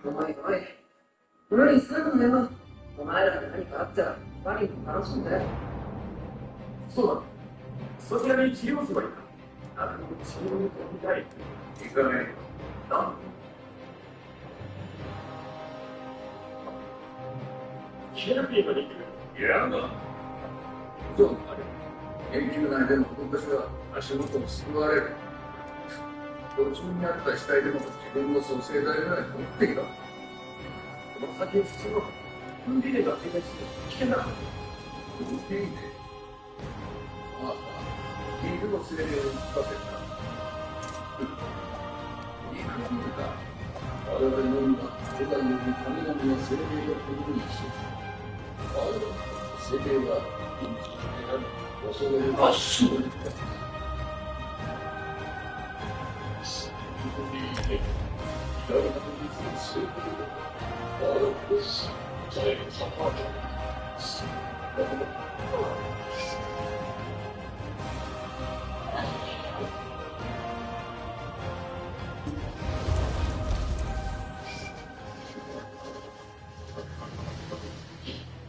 おいおい、無理すんなよ。お前らが何かあったら、ワニも楽しいんだよ。そうだ。そちらに治療すればいいか。あの治療に飛びたい。行かない。なんキラピーができる。やだ。そう、研究内でのこととしては足元を救われる。途中にあった死体でも自分の蘇生剤ぐらい持ってきた。この先を進むのか。フンビレが停滞して危険だ。フンビレああ、肉の精霊を引っ張ってた。肉ビレか。我々のみは古代より神々の精霊を国にし、我々の精霊は命である。恐れるは死の肉だ。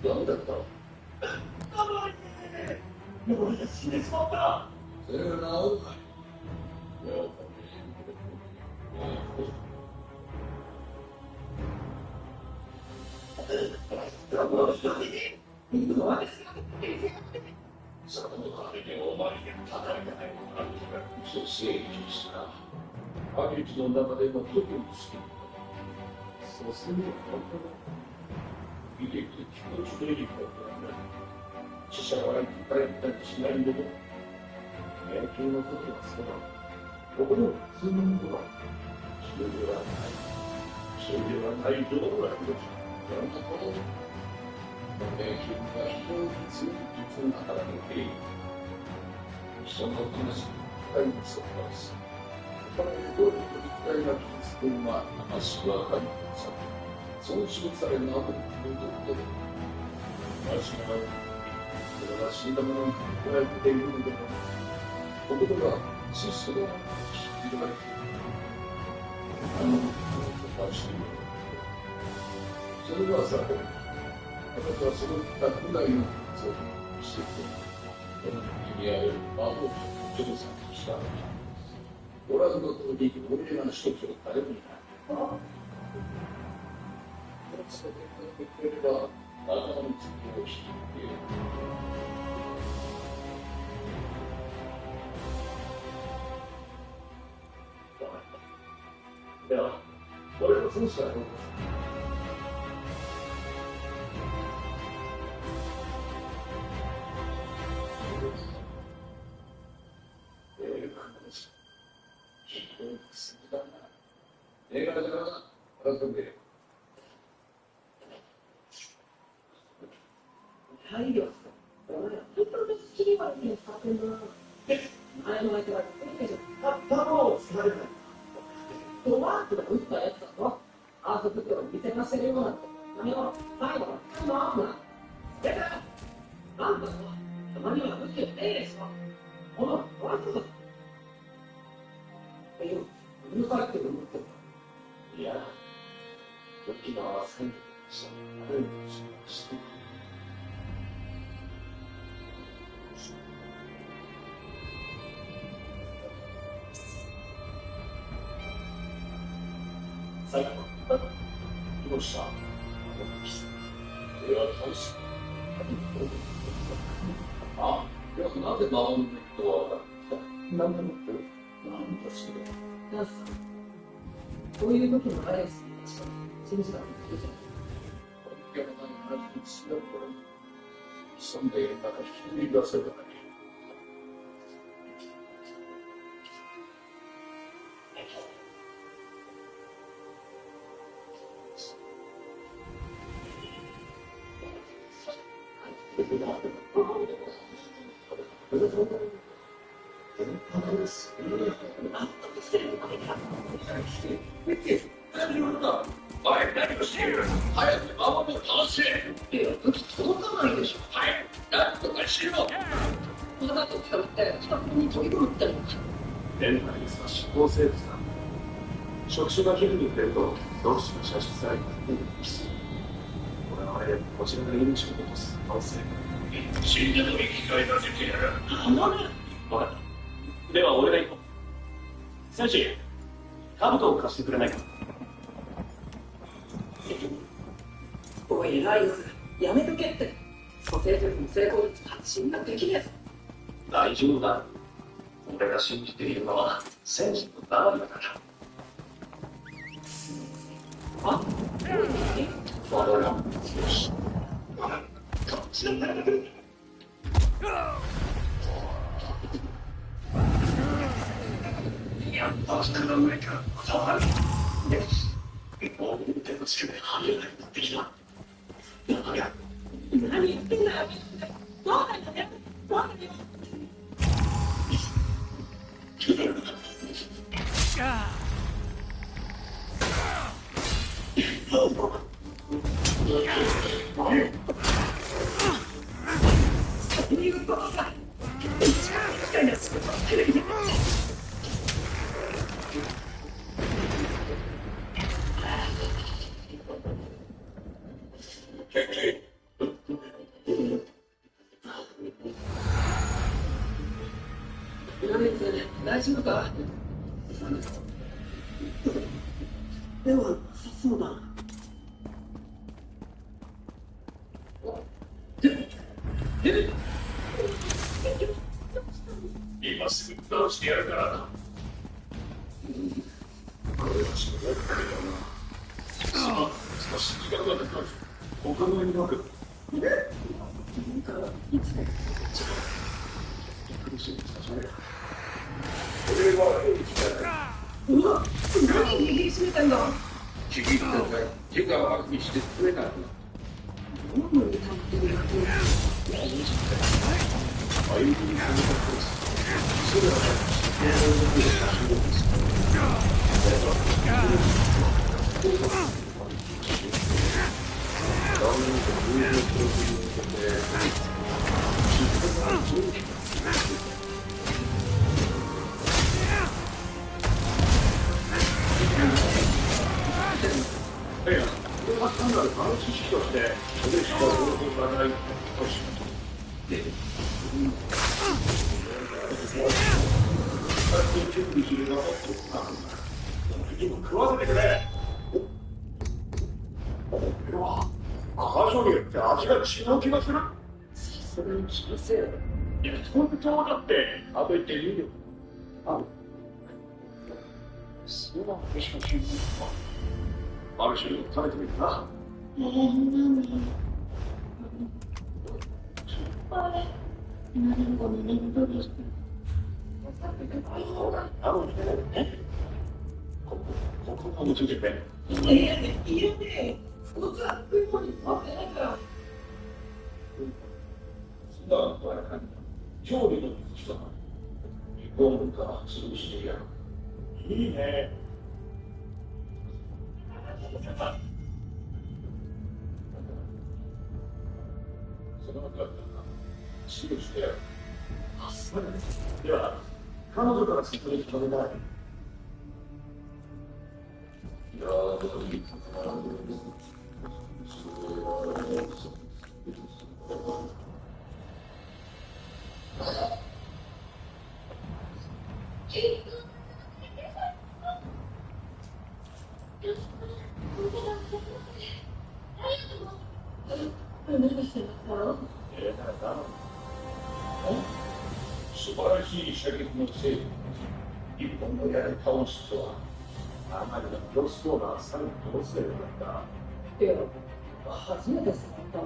何だったの？俺が死んでしまった。それは治るかい。その代わりにお前に叩いてないのか。正義した。兄貴の中でも特に好き。そうするには本当だ。見ていて気持ちのいいことだね。死者は生き返ったりしないんだよ。野球のことはそうだ。ここでも普通のことだ。それではない。それではないどうなるのか。なんだこの迷宮が非常に強い実に働いている。その話が深いそこです。これどういう肉体が傷つくのは話は分かりません。損傷されなくなるということで、私がそれは死んだものに加えているのではない。ここでは死そのものとしていわれている。あのことをしている。それはさて、私はその学内のことをしていて、この国にある魔王と調査にしたのだ。ご覧の通り、俺らの一つを頼りになる。それでくれれば、あなたの次を引いている。では、俺の損したらどうですか。映画だから改めて。はいよ。お前、本当に好きにはね、使ってんな。前の相手は言ってるけど、頭をつかれない。ドマークが打ったやつだぞ。アート作りを見せかせるようなんて。何を、最後は普通のアートだ。出たなんだぞ。たまには武器を手入れしろ。この、ワークだ。うるさいって思ってる。いや、時の合わせにそんなふうにしました。最後、どうした？では、大使。あ、いや、なぜ魔王のネットは分かった？なんでもってる。なんだそれ。ナースさん、こういう時のアレスに確かに信じたんですよ。いや、何かにしながら、潜んでいる中、引き出せたらね。何をしている？早く魔王を倒せ！いや、武器届かないでしょ。はい、なんとかしろ！わざと使って近くに飛び込むって変なやつは執行生物だ。触手が皮膚に触れるとどうしましょう、実際に。俺はあれ、こちらが命を落とす可能性。死んだと生き返らせてやる。分かった。では俺が行こう。戦士、兜を貸してくれないか。おい、ライオス、やめとけって。蘇生術の成功率発信ができねえぞ。大丈夫だ。俺が信じているのは戦士のダーリだから。あ、我らもよし。こっちの体だ。やっと明日の上から触る。よし。もう手の力で入れないとできた。だが、何言ってんだよ。どうなんだよ。どうなんだよ。大丈夫か？では、そうだ。今すぐ倒してやるからな。これはしょうがないけどな。少し時間がかかる。お考えになく。いつも苦しいですか、それ。俺は平気じゃない。うわ、何握りしめてんだ。ちぎったんだよ。手がまきしてくれない。何に溜まってるやつ。歩みに踏み込むです。それは知っていることで足をです。いや、これは単なる監視士として、それしか方法がないとします。で、準備するのも今食わせてくれ。これは箇所によって味が違う気がする。それに気のせいよ。いや、本当だって。食べてみる。そうなのでしょう。ある種食べてみるな。何？何が眠たりしてる。なのにね。ここがついてるね。いらねえ。こっちは食い物に待ってないから。だから、調理の人が、リフォームから潰してやる。いいね。その中だったら、すぐしてやる。そうだね。では、彼女から説明してお願い。いやー、いいかな。素晴らしい射撃のせいで、日本のやり倒すとは、あまりの広そうな最後のせいだった。いや、初めて触ったの。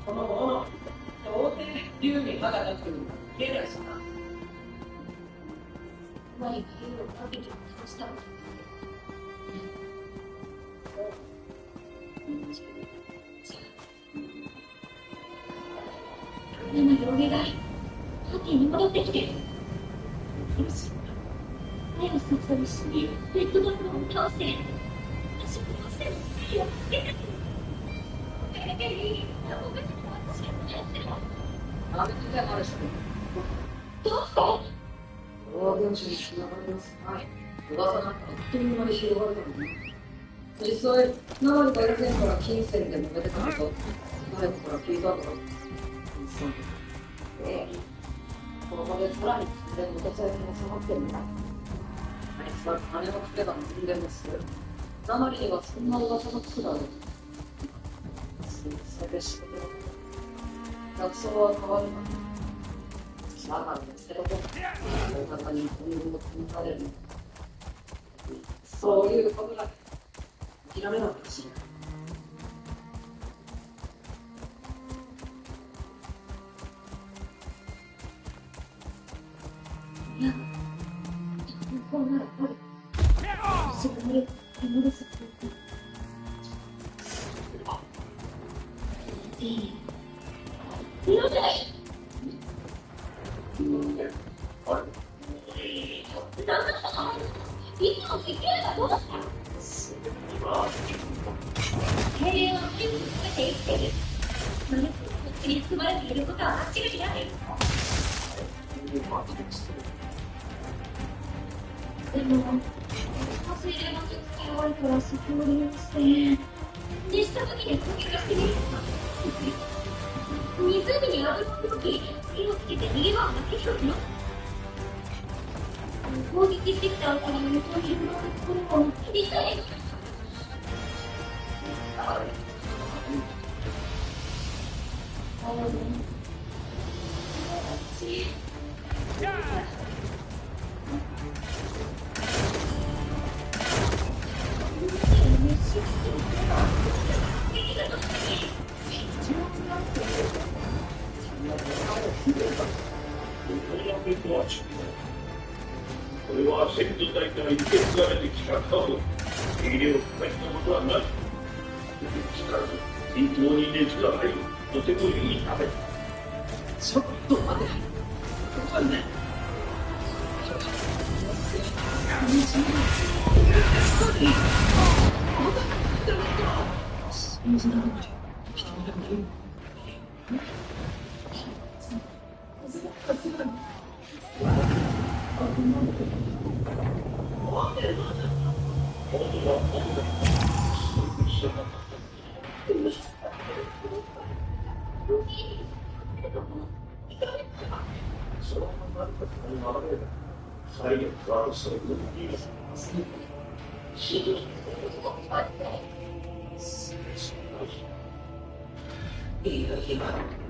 このもの、到底竜に歯がなく消えないさな。何か竜をかけて殺したのか。なのでお願い、パーティーに戻ってきて。よし。目をさと一緒にレッドドラゴンを倒して、足を倒して火をつけて。なんで手がある人どうした大電子につながりますはい。噂なんかあっという間に広がるからね。実際、何か以前から金銭で揉めてたこと、誰かから聞いたんだろう。そう。ええ。この場でさらに金銭の手伝いも下がってるんだ。あいつは金をかけば何でもする。生にはそんな噂がつくだろう。それで仕事だ。客層は変わるな。だから捨てとこう。大中に今後も試される。そういうことだ。諦めなくしろ。いや、こうならある。すぐに戻す。なんでなんだいつもできればどうした平穏を手につけて生きてる。マネットのこっちに含まれていることは間違いない。でも、忘れれば使われたらそこを利用して、熱した時で攻撃してみる。湖に油を置き、火をつけて逃げ場をなくしたの。攻撃してきた後に横にいるところを一体これは先祖代から受け継がれてきたカード。手入れを加えたことはない。力と均等に熱が入る。とてもいいため。ちょっと待て。ここはね。信じられない。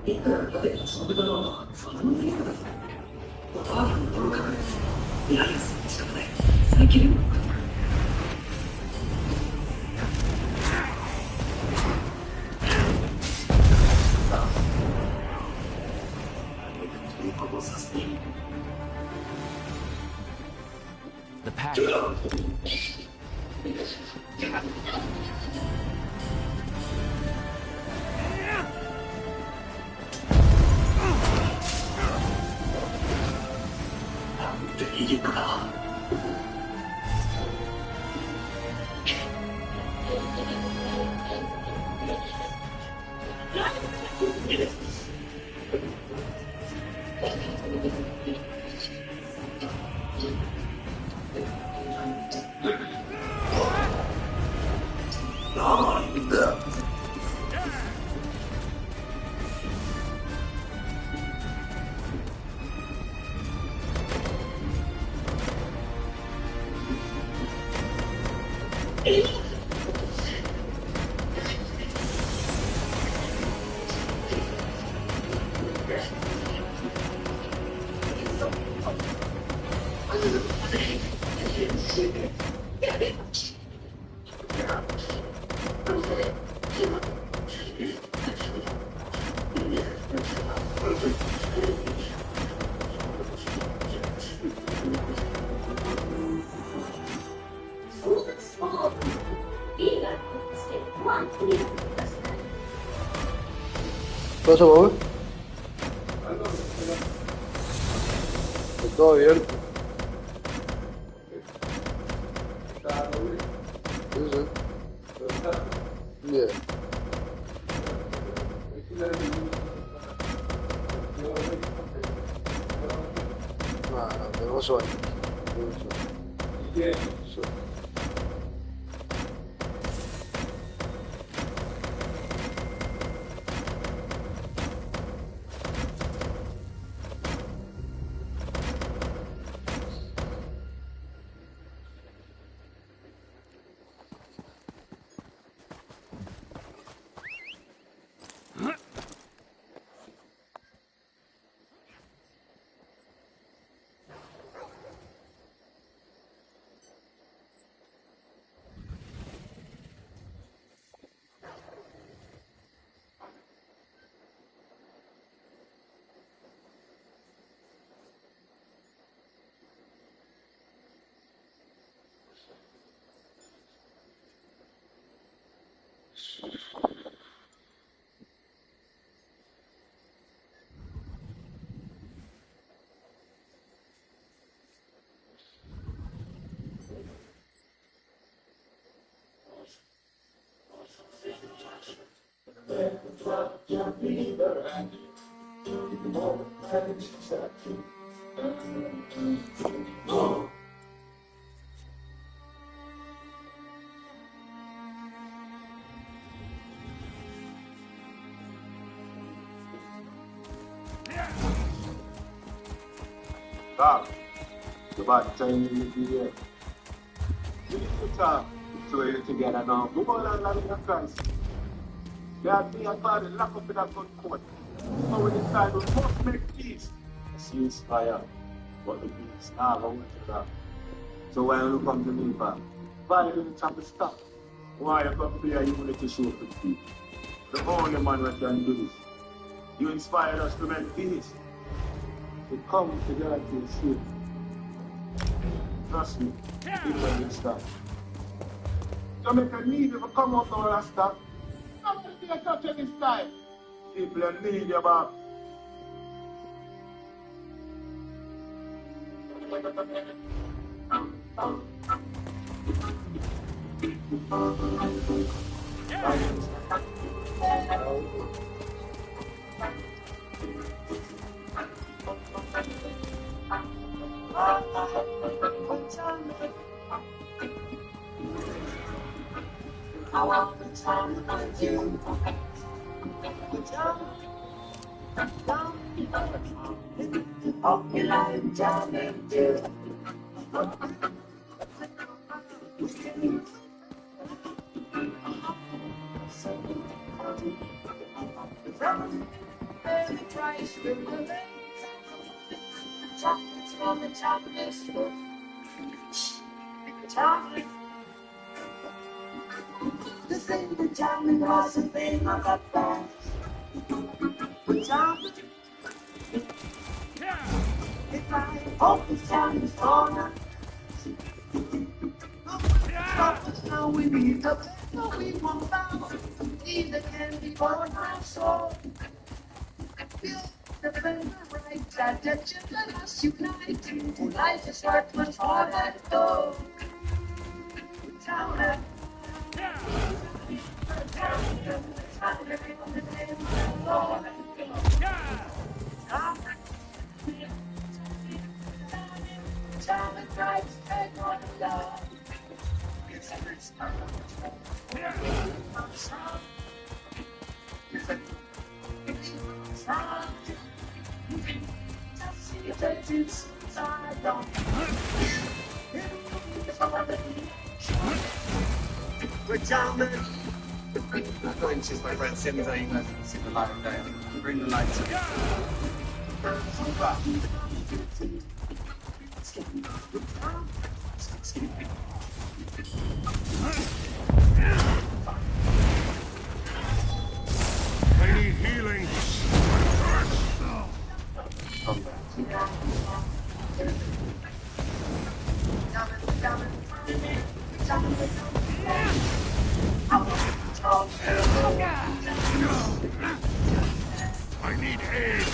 いくら立てたそのだろうと、その言い方だ。おばあさんの頃から、ややする力で、最近でもThe pack. いいか。なんだ。pasa, Bob? Todo bien. Sí, sí. Bien. Ah, tenemos sueño. Sí. Stop. It's about time you need to be here. You need to talk to it together now. Move on and love in Christ. God, me and God, lock up in that good court. So we decide we must make peace. I see inspire, but the peace now going to that. So why you come to me, man? Why you trying to stop? Why you come to your unity show for people? The only man that can do this. You inspired us to make peace. To come together to see. Trust me, people will stop. Jamaica need you to come out now and stop. I'm going to be a touch of this time. People need you back. Inches, my friend. As soon as you guys can see the light of day, bring the lights in. I need healing. Come back. I need aid.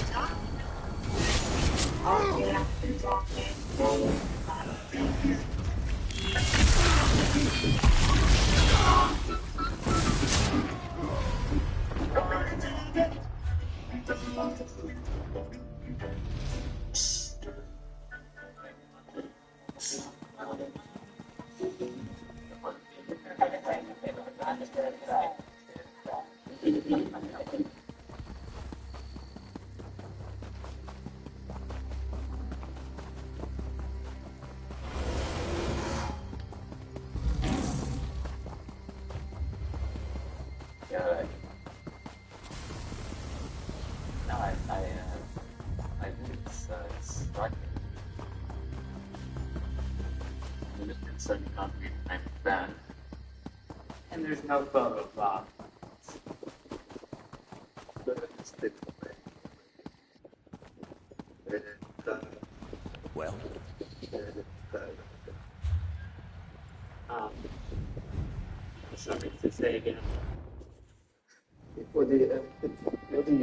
Yeah. No, I think it's striking. I'm just concerned you can't read my band. And there's no photo of Well, something to say again. What do you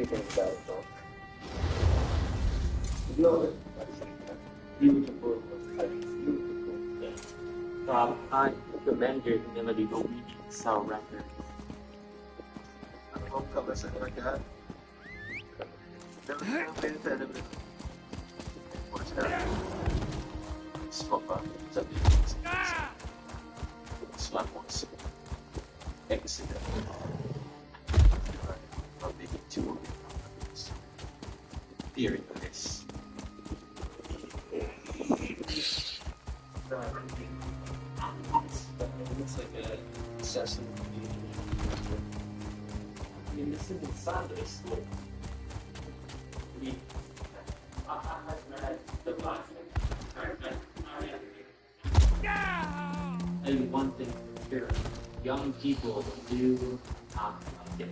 think about it, Tom? No, beautiful. Yeah. I recommend your ability to read Excel records. I won't cover something like that. Never pay attention. What's that? Swap up. Slap once. Exit. Or maybe two of them. Theory of this. It's like a session. I mean, this isn't Sunday school. I mean, I read the last thing. And one thing here, young people do not like it.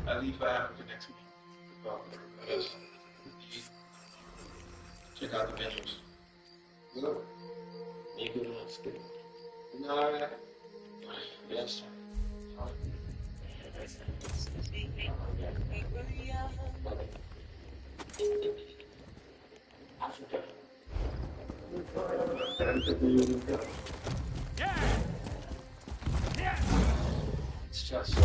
I leave for Africa next week. Check out the venues. Good. You good enough, good. No, yes. It's just so.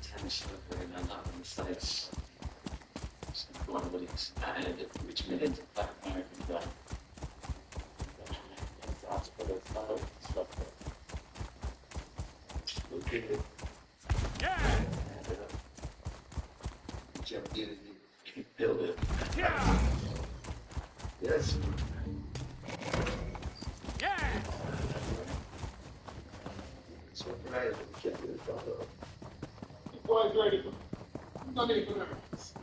Tennis and I'm not on the sites. One of these added, which made it backfire from that. Okay. Jump in and build it. Yes. So right, get it done. Boys ready for not even for this.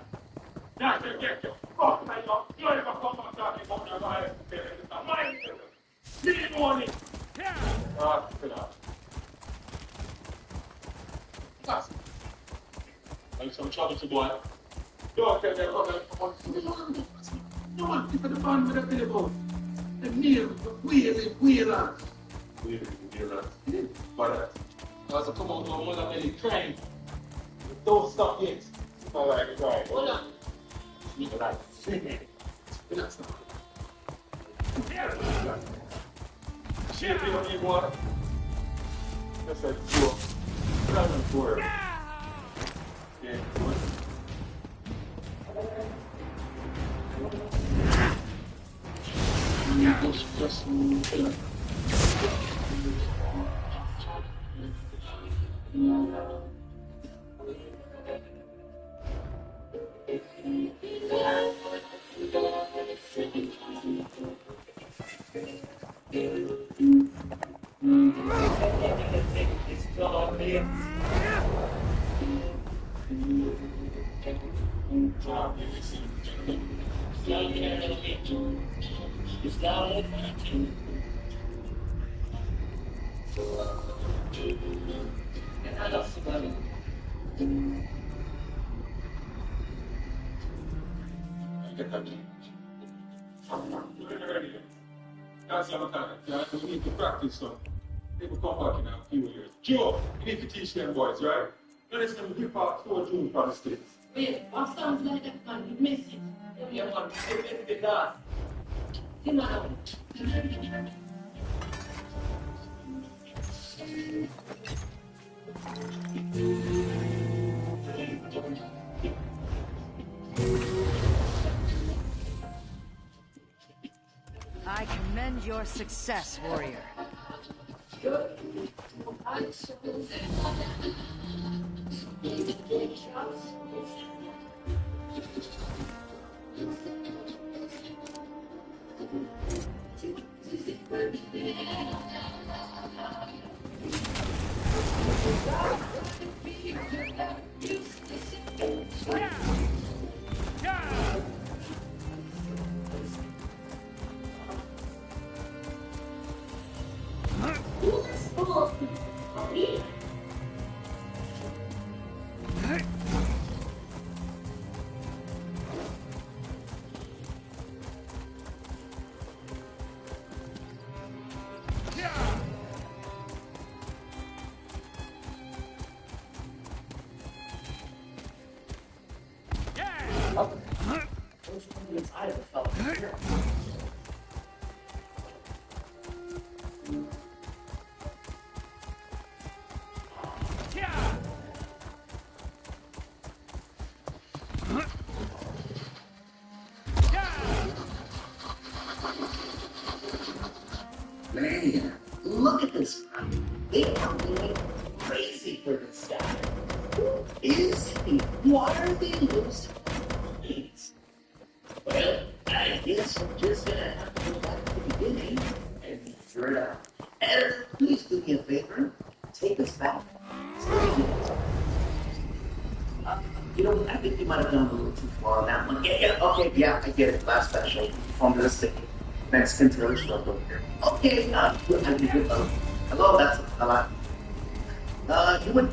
Yeah, get your fuck, man. You ain't gonna come on talking about your life. Mine, leave morning. Good enough. That's like some trouble to boy. Don't tell them what no one keep the fun with a billboard. The meal, weird. But as I come out to a mother belly crying. Don't stop yet. Alright, right. Hold on. You can like. Relax now. Shit, you don't need water. That's like 4. Rather than 4. Yeah, good. Just It's got it. And I love somebody. That's our time. Yeah, we need to practice some. People come back in a few years. Joe, you need to teach them boys, right? You need some hip hop for June for the States. Wait, what sounds like that man? You miss it. Yeah, man. It's the dance. Come on. I commend your success, warrior. Good. Man, look at this guy. They are going crazy for this guy. Who is he? Why are they losing points? Well, I guess I'm just gonna have to go back to the beginning and figure it out. Editor, please do me a favor. Take us back. You know, I think you might have gone a little too far on that one. Yeah, okay, yeah, I get it. Last special. From the city. Mexican tourist local here. Okay, good. Hello, that's a lot. You would.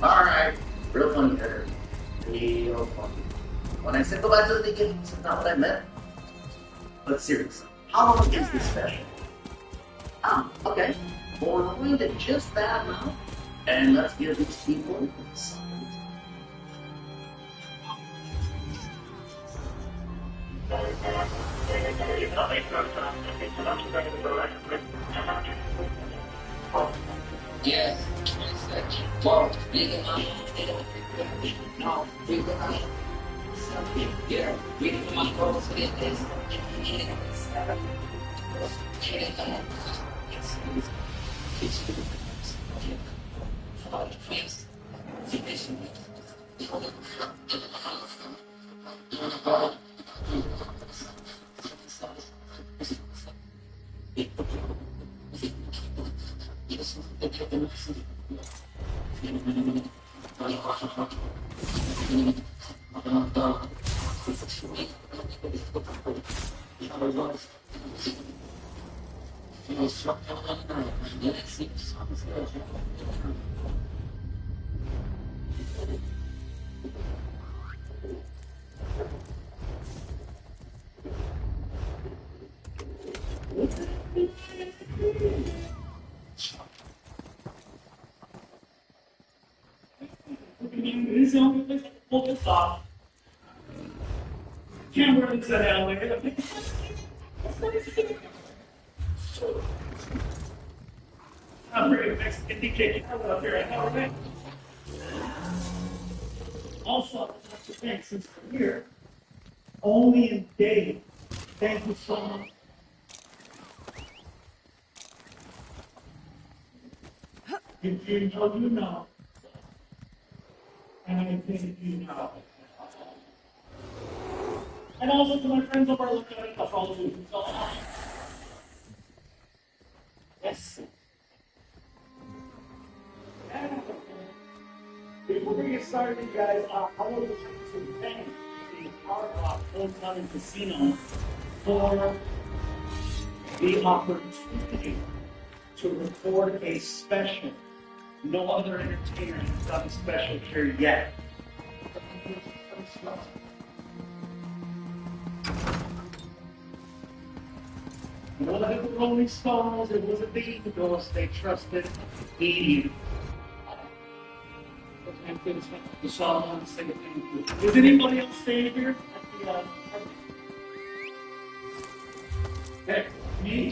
Alright. Real funny editor. Real funny. When I said go back to the beginning, it's not what I meant. But seriously, how long is this special? Okay. Well, we're going to just that now. And let's give these people some. Yes, well, reading my no, reading my something here, reading my goals with this. This is the only place I can pull this off. Camera looks at that way. I'm very Mexican DK out here. I know, right? Also, I'd like to thank, since I'm here, only in Dave. Thank you so much. If you know, you know. And I think you know. And also to my friends over looking at the phone too. So, yes. And before we get started, you guys, I want to thank the Hard Rock Homecoming Casino for the opportunity to record a special. No other entertainer has done a special here yet. It wasn't the Rolling Stones, it wasn't the Eagles, they trusted me. The song on the sing it. Is anybody else staying here? Hey, me?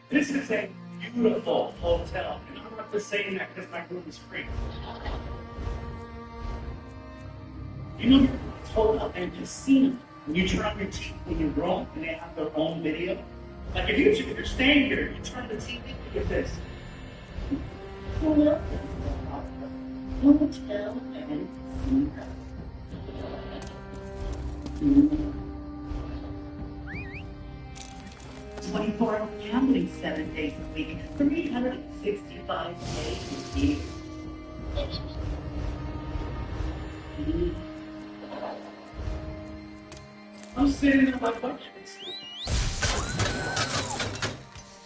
This is a beautiful hotel. And I'm not just saying that because my room is free. You know, it's hotel and casino. When you turn on your TV when you're grown and they have their own video. Like if you're staying here, you turn the TV, look at this. Hotel and casino. 24-hour gambling 7 days a week, 365 days a year. I'm sitting in my budget.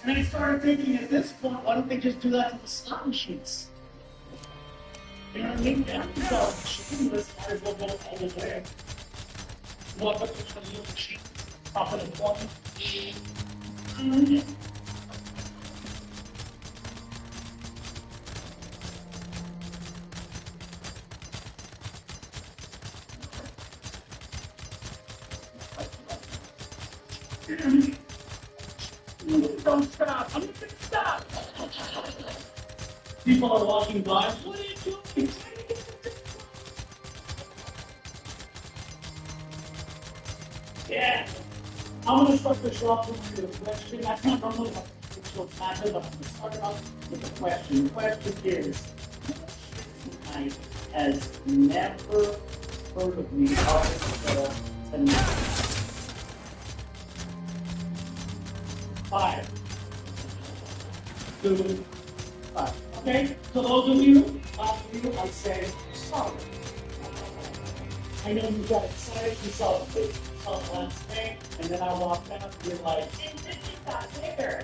And I started thinking at this point, why don't they just do that to the slot machines? You know what I mean? Yeah, so machines might as well go all the way. Walk up to the little machine, top of the one. Don't stop! I'm gonna stop! People are walking by. What are you doing? Yeah. I'm gonna start the show off with a question. That's not normally what it's happening, but I'm gonna start it off with a question. The question is, I has never heard of me up until tonight. 5, 2, 5. Okay? So those of you, I say sorry. I know you got excited, you saw the picture, you saw the last thing, and then I walked out and you're like, it's not there.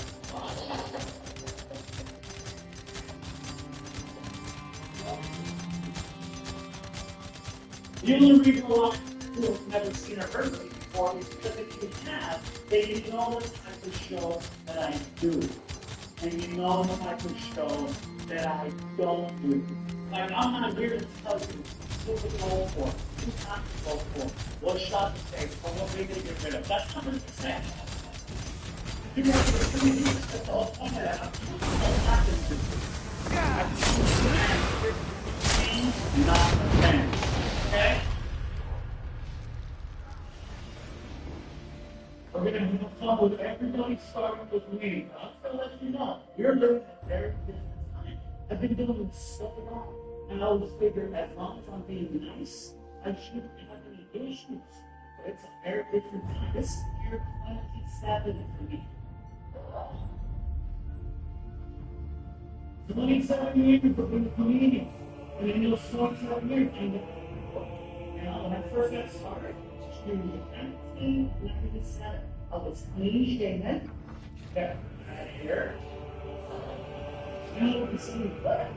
The only reason why you have never seen or heard of me before is because if you have, then you know the type of show that I do. And you know the type of show that I don't do. Like, I'm not here to tell you who to go for, who not to go for, what shot to take, or what way to get rid of. That's not what it's saying. If you want to listen to me, that's the whole point of that. What happens to you? I'm not a fan. Okay? We're going to have fun with everybody starting with me. I'm going to let you know. You're living a very different time. I've been doing this so long. And I always figured as long as I'm being nice, I shouldn't have any issues. But it's a very different time. This is year 27 for me. 27 years of being a comedian. And in those 27 years, when I first got started, in 1997, I was clean shaven, got red hair. You know what you see me butt?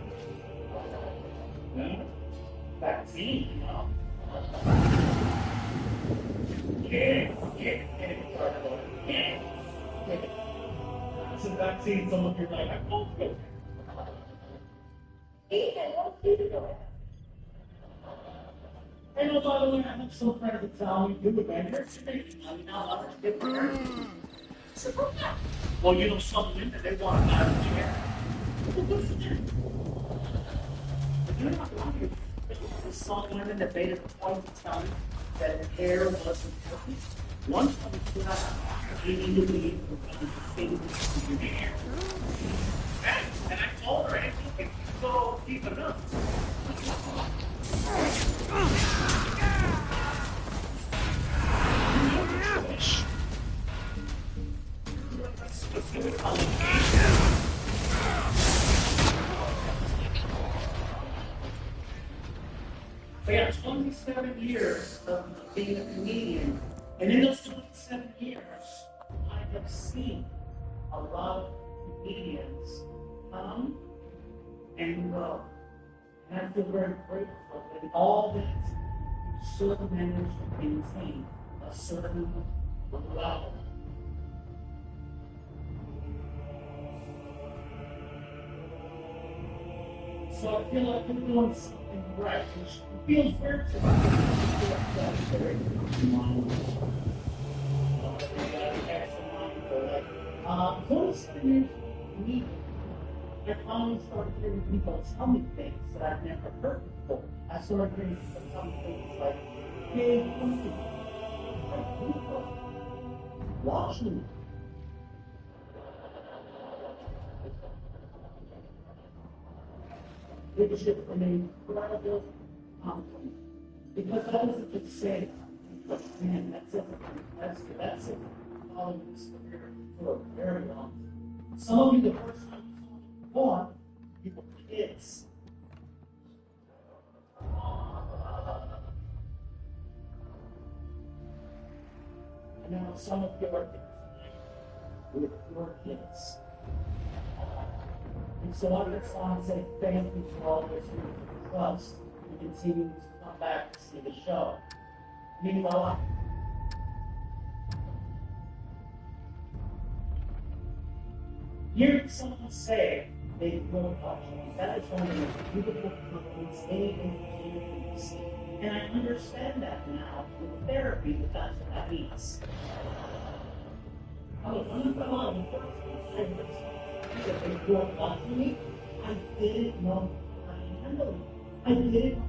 No? Vaccine, you know? It's a vaccine, someone you're like, I'm going to go. Ethan, what do you do? Hey, no, by the way, I have some friends that tell me, do the vendors today. I mean, now others get there. Well, you know, some women, they want to out of chair. Well, what's the chair? But you're not lying. There's some women that made it a point to tell me that hair wasn't healthy. Once I'm flat, you need to be the things in your hair. And I told her, if you go deep enough. I got 27 years of being a comedian, and in those 27 years, I have seen a lot of comedians come and go. And I feel very grateful that all that you still managed to maintain a certain level. So I feel like I'm doing something right, which feels weird to me. I feel like that's very like, 27 years of me, I finally started hearing people tell me things that I've never heard before. I started hearing people tell me things like, hey, come here. Watch me. Leadership for me, incredible compliment. Because I wasn't just saying, man, that's it. That's it. Following this career for a very long time. Some of you, the first time you saw me perform, you were kids. And now some of you are with your kids. And so I just want to say thank you for all this trust and continuing to come back to see the show. Meanwhile, hearing someone say they will watch me, that is one of the most beautiful compliments anyone can see. And I understand that now with therapy, that that's what that means. I was on the phone that they weren't watching me. I didn't know how to handle it. I didn't know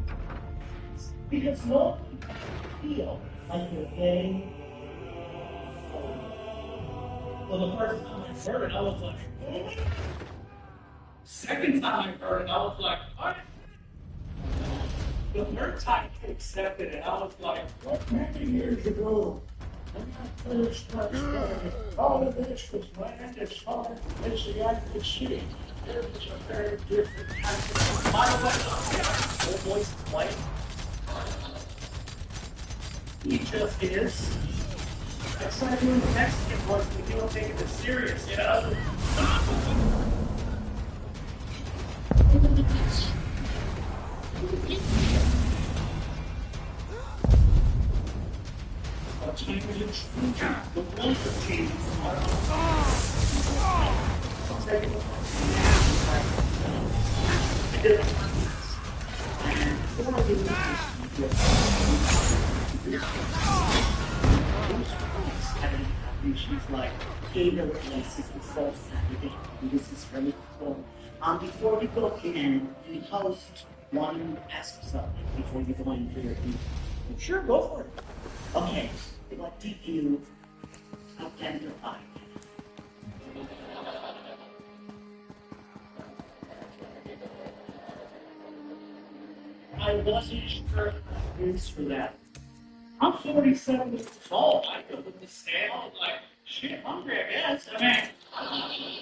because no one can feel like you're getting old. So the first time I heard it, I was like, oh. Second time I heard it, I was like, what? The third time I accepted it, I was like, what many years ago? When I first started, all of this was land as hard as the eye could see. There was a very different kind of. By the way, old voice is playing. He just is. It's like doing the Mexican voice when you don't take it as serious, you know? The ones that change she's like, hey, no, this is so Saturday. This is really cool. Before we go in, the host wanted to ask you something before you go into your evening. Sure, go for it. Okay, what do you identify? I wasn't sure for that. I'm 47 years old. I go with the scale. I'm like, shit, hungry, I guess. I mean,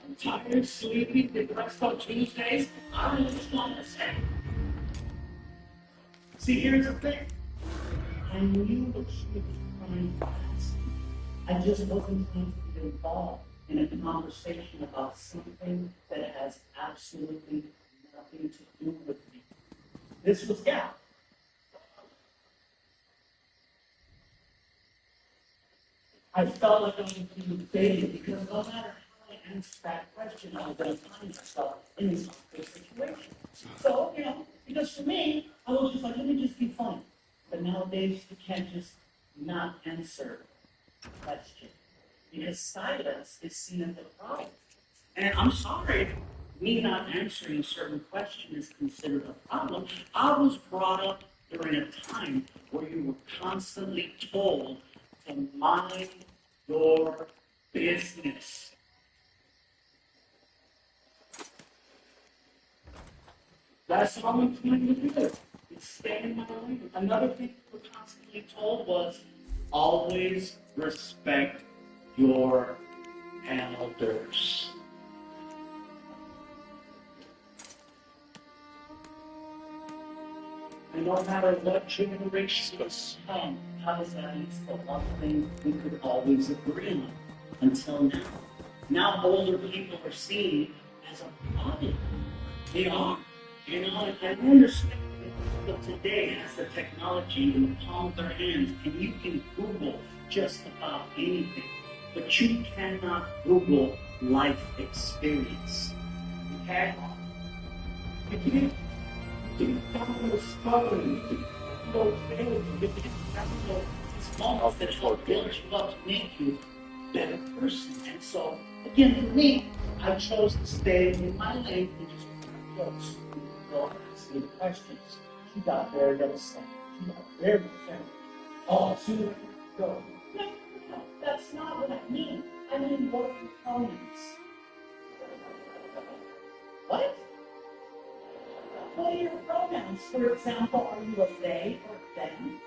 I'm tired, sleepy, did rest on Tuesdays. I don't know just want to say. See, here's the thing. I knew that she was trying fast. I just wasn't going to get involved in a conversation about something that has absolutely nothing to do with me. This was Gap. I felt like I was being debated because no matter how I answer that question, I was going to find myself in this awkward situation. So, you know, because for me, I was just like, let me just be funny. But nowadays, you can't just not answer the question. Because silence is seen as a problem. And I'm sorry, me not answering a certain question is considered a problem. I was brought up during a time where you were constantly told to mind your business. That's all I'm trying to do. It's stay in my lane. Another thing we were constantly told was always respect your elders. And no matter what generation was from, how is that the one thing we could always agree on? until now. Now older people are seen as a problem. They are. You know, and I understand that people today has the technology in the palm of their hands, and you can Google just about anything. But you cannot Google life experience. Okay? You can't struggling, it's moments that help build you up to make you a better person. And so, again, for me, I chose to stay in my lane and just close. Go ask me questions. She got very upset. She got very offended. Oh, sooner go. No, that's not what I mean. I mean, what are your pronouns? What? What are your pronouns? For example, are you a they or them?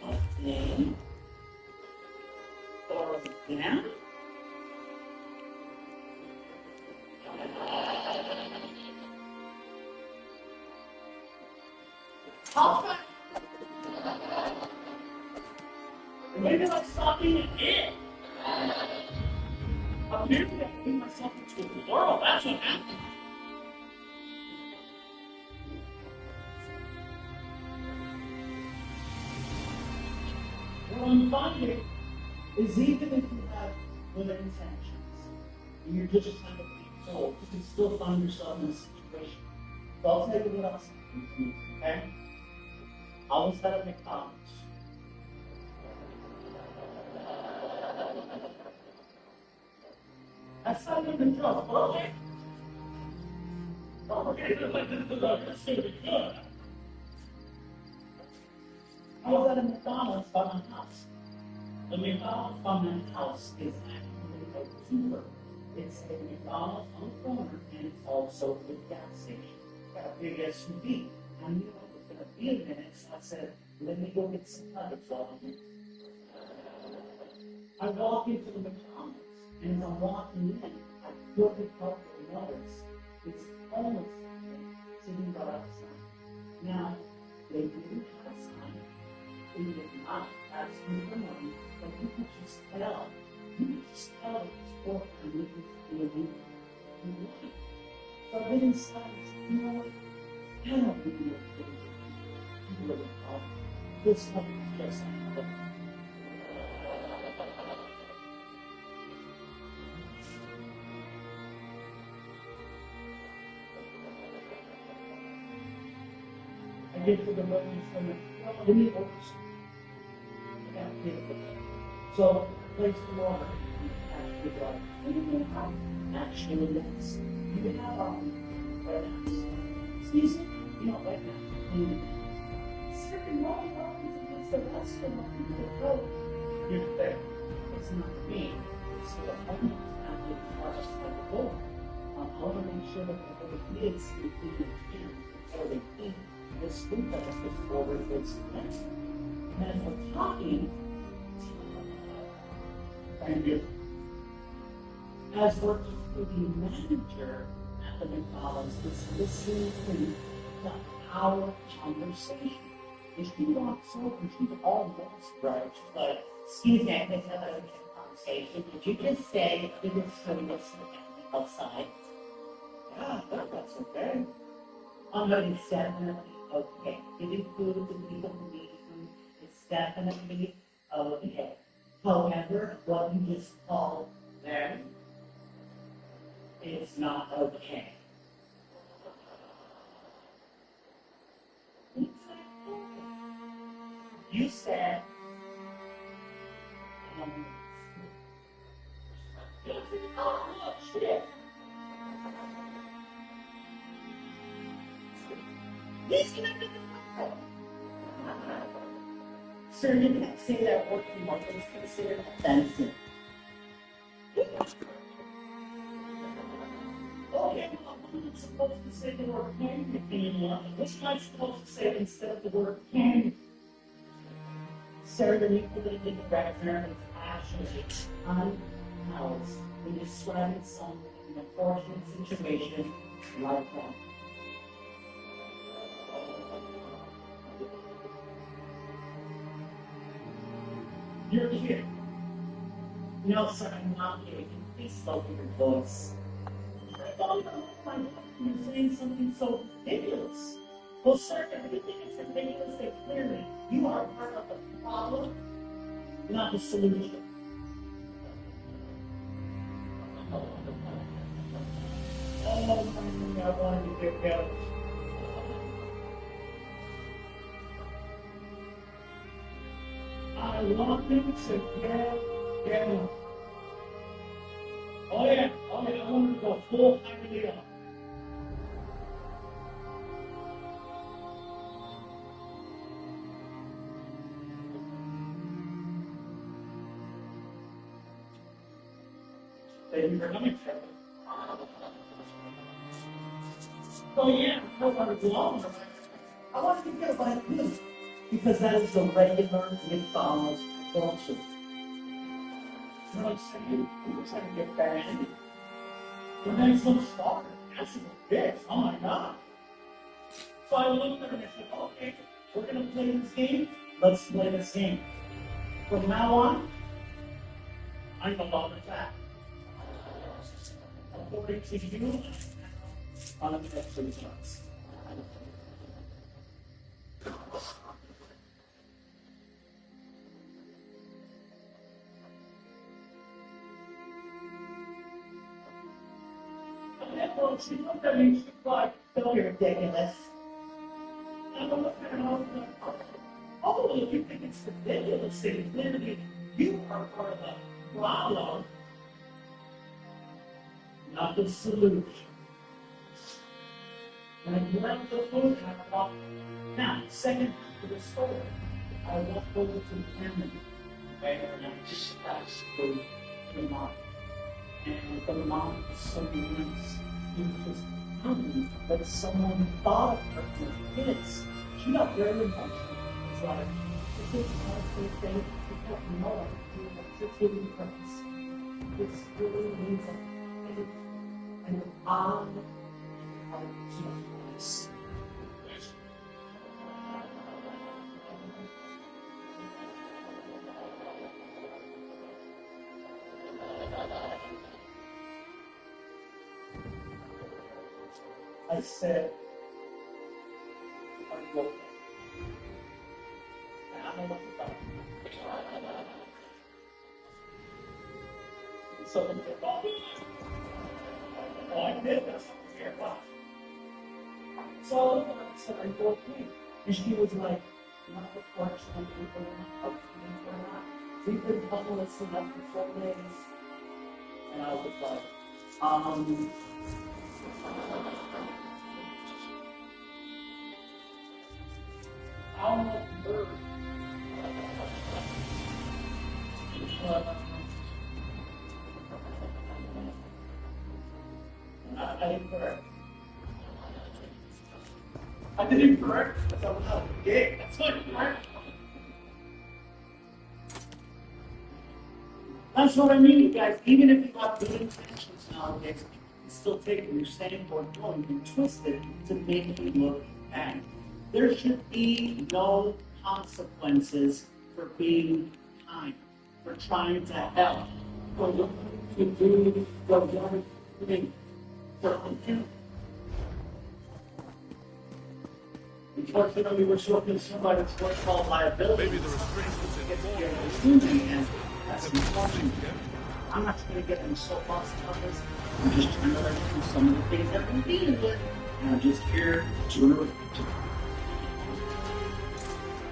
A they or a them? How about maybe like stop being an it? Apparently I made myself into a plural. That's what happened. What I'm finding is even if you have good intentions, and you're just trying to be told, you can still find yourself in a situation. So I'll tell you what else happened to me, okay? I was at a McDonald's. That's not even joke, okay? Okay, that's gonna be good. I was at a McDonald's by my house. The McDonald's by my house is actually a keeper. It's a McDonald's on the corner, and it's also a gas station. Got a big SUV. I knew it was going to be a minute, so I said, let me go get some nuggets while I'm here. I walk into the McDonald's, and as I'm walking in, I quickly help the notice it's homeless sitting right outside. Now, they didn't have a sign. They did not ask me for money, but you could just tell. You could just tell that this poor family was feeling money. So I went inside and said, you know what? I don't think you're okay. You really are. This one is just another. I get to the ladies and well, let me order something. I got to pay for that. So, place the order. Actually, like, what do you have? Actually, yes. You have red house. Excuse me? You know, red house. Clean it. Certain money always against the rest of the people. You're there. It's not me. It's the homeless family that just like the board. I want to make sure that the kids can eat in camp before they eat this food that is before they face the next. And as we're talking, thank you. As we're the manager at the McDonald's is listening to our conversation. And she walks over and she's almost right. She's like, excuse me, I think I have a conversation. Did you just say you were showing us the family outside? Yeah, that's okay. It's definitely okay. Giving food to people who need food is definitely okay. However, what you just called them is not okay. You said, oh, shit. He's gonna be the sir, you can't say that word anymore. It's considered offensive. Okay, well, I'm not supposed to say the word candy anymore. What am I supposed to say instead of the word candy? Sir, the nucleated director is actually unhoused in describing someone in an unfortunate situation like that. You're here. No, sir, I'm not kidding. Please slow your voice. I don't know why you're saying something so ridiculous. Well, sir, everything is ridiculous that clearly you are part of the problem, not the solution. Oh, I wanted to get jealous. I want him to get him. Oh yeah, I want him to go full Harry on. Thank you for coming, sir. Oh yeah, I wanted to go. I wanted to get a bite of you because that is the regular McDonald's function. You know what I'm saying? I'm trying to get banned. Your name's no starter. That's a bitch. Oh my god. So I looked at him and I said, okay, we're gonna play this game. Let's play this game. From now on, I'm no longer fat. According to you, I'm an exercise. Well, she looked at me, she's like, "Oh, you're ridiculous." And I looked at her and I was like, oh, if you think it's ridiculous, then clearly you are part of the problem, not the solution. And I grabbed the food and I walked. Now, second half of the story, I walked over to the family, and I just asked for the mom. And the mom was so nice. She was just happy that someone thought of her for kids. She got very emotional. It's like, this is my birthday. You don't know it's really purpose. It's really amazing. And I have Jesus. I said, I'm broken. And I don't know what to talk about. So they said, oh, I did. That's not fair. Wow. So I said, I'm broken. And she was like, not the question, we've been talking this enough for 4 days. And I was like, how much bird? I didn't correct. I didn't correct because I'm not gay. That's not correct. That's what I mean, you guys. Even if you have good intentions nowadays, you can still take what you're saying or doing and twist it to make you look bad. There should be no consequences for being kind, for trying to help, for looking to do the right thing. Unfortunately, we're so concerned by this what's called liability. Maybe the restrictions and that's important. I'm not trying to get in soapbox on this. I'm just trying to let you know some of the things that we're dealing with. And I'm just here to interrupt you.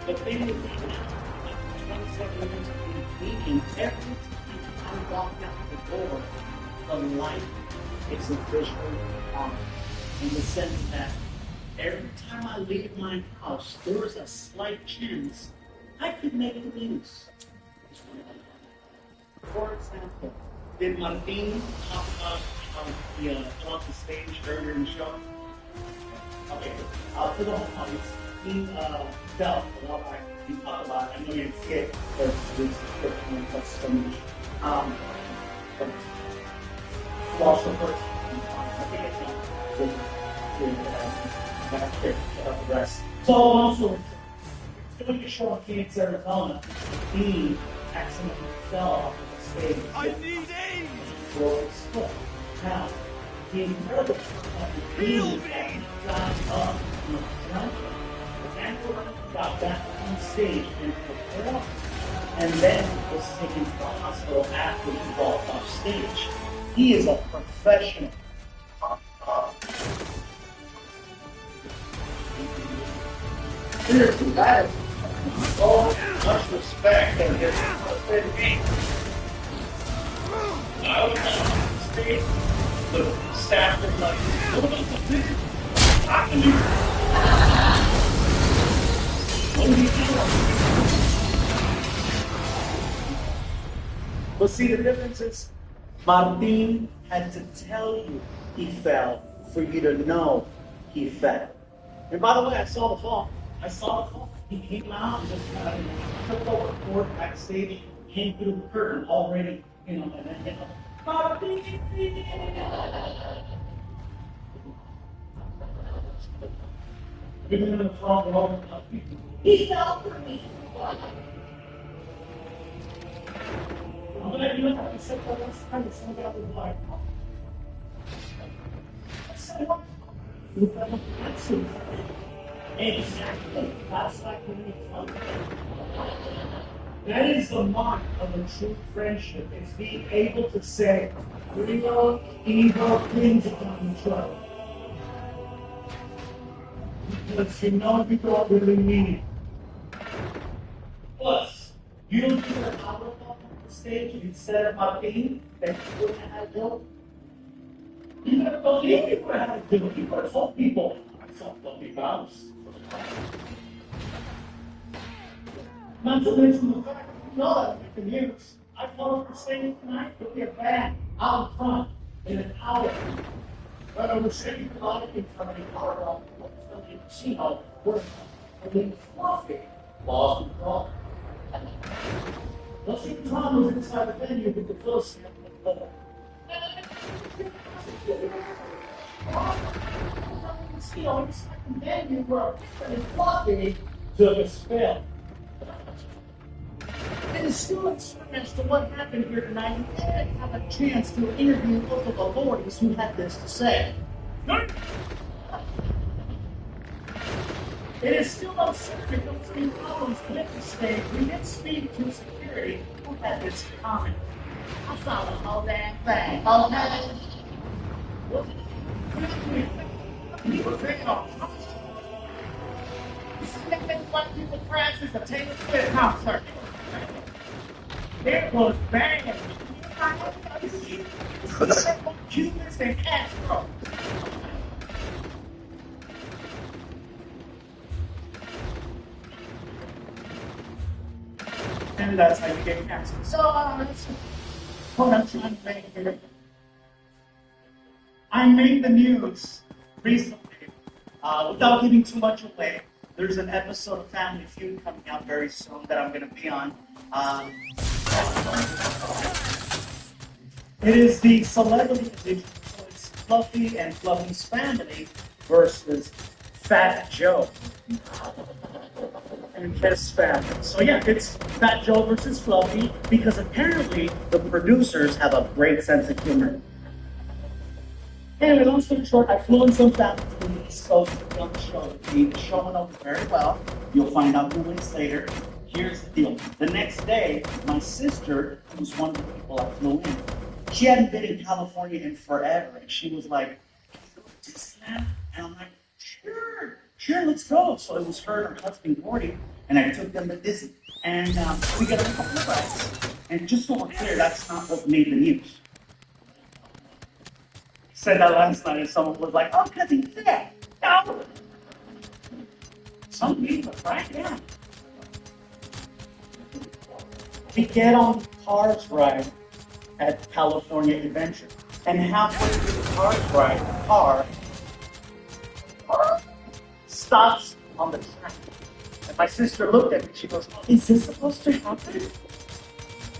The thing with me now, 27 years of being vegan, every time I walk out the door, the light is officially on. In the sense that every time I leave my house, there is a slight chance I could make the news. For example, did Martin talk about the off the stage earlier in the show? Okay, for the whole audience, he felt a lot like he talked about. I know you didn't see it because this is explanation. But lost the first. I think it's not the rest. So also, doing a show in Phoenix, Arizona, he accidentally fell off of a stage. I need aid! Broke his foot. Now, the incredible Heal me! got up in the front, and got back on stage and performed, and then was taken to the hospital after he walked off stage. He is a professional. Seriously, that is so much respect and his dedication. I was on stage, the staff was like, how can you? What are you doing? But see, the difference is, Martin had to tell you he fell for you to know he fell. And by the way, I saw the fall. He came out and just kind of took over court backstage, came through the curtain already, and then, Martin! Even in the front row, he fell for me. I'm glad you look at me said that last time, it's somebody else was like, I said, what? You got a pencil. Exactly. That's like when you come. That is the mark of a true friendship. It's being able to say real, evil things about each other. Because you know you don't really mean it. Plus, you don't do an hour on the stage instead of Martin, that you wouldn't have had joke. You never believe you would have had a joke. You would have told people, I saw fucking bounce. Not to mention the fact that you know that with the news. I called for stage tonight, you'll get back out front in an hour. But I was saying a lot of things from the car, in the casino, where being fluffy, lost and drawn. Once the Tom was inside the venue with the close snap and the ball. You know, inside the venue where a fluffy took a spell. And it's still uncertain as to what happened here tonight. We didn't have a chance to interview local authorities who had this to say. It is still uncertain if those same problems with the state. We did speak to security who had this comment. I saw the whole damn thing. Oh, we were big on white people crashes a Taylor Swift concert. It was bad. Cubans and Castro. And that's how you get canceled. So, that's what I'm trying to make here. I made the news recently, without giving too much away. There's an episode of Family Feud coming out very soon that I'm going to be on. It is the celebrity edition, so it's Fluffy and Fluffy's family versus Fat Joe and his family. So yeah, it's Fat Joe versus Fluffy because apparently the producers have a great sense of humor. Anyway, long story short, I flew in some family to the East Coast to film the show. The show went over very well. You'll find out 2 weeks later. Here's the deal. The next day, my sister, who's one of the people I flew in, she hadn't been in California in forever. And she was like, Disneyland? And I'm like, sure, let's go. So it was her and her husband, Gordy, and I took them to Disney. And we got a couple of rides. And just so we're clear, that's not what made the news. Said that last night and someone was like, oh, because he's fat. No. Some people, right? Yeah. We get on the Cars ride at California Adventure. And halfway through the Cars ride, the car stops on the track. And my sister looked at me. She goes, is this supposed to happen?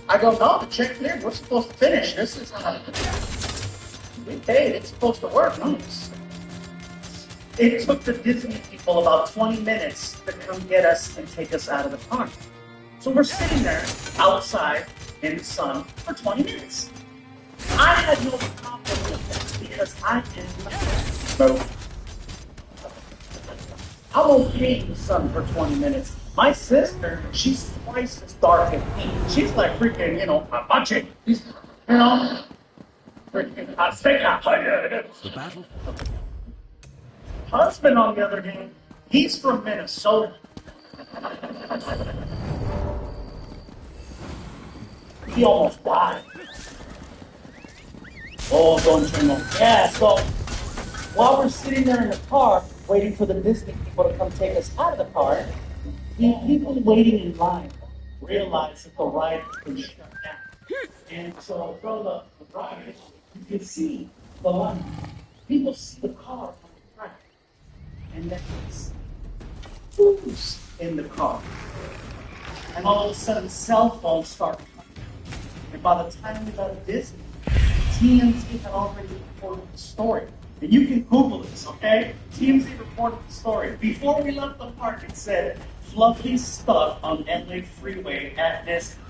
I go, no, the check cleared. We're supposed to finish. This is we paid. It's supposed to work. No. It took the Disney people about 20 minutes to come get us and take us out of the park. So we're sitting there outside in the sun for 20 minutes. I had no problem with that because I did not. I'm okay in the sun for 20 minutes. My sister, she's twice as dark as me. She's like freaking, a bunching. Freaking Azteca. The battle. Husband, on the other hand, he's from Minnesota. He almost died. Oh, don't you know? Yeah, so while we're sitting there in the car, waiting for the Disney people to come take us out of the car, the people waiting in line realize that the ride has been shut down. And so from the ride, you can see the line. People see the car on the front. And then there's who's in the car. And all of a sudden, cell phones start coming. And by the time we got to Disney, TMZ had already reported the story. And you can Google this, okay? TMZ reported the story. Before we left the park, it said, Fluffy stuck on LA freeway at Disney.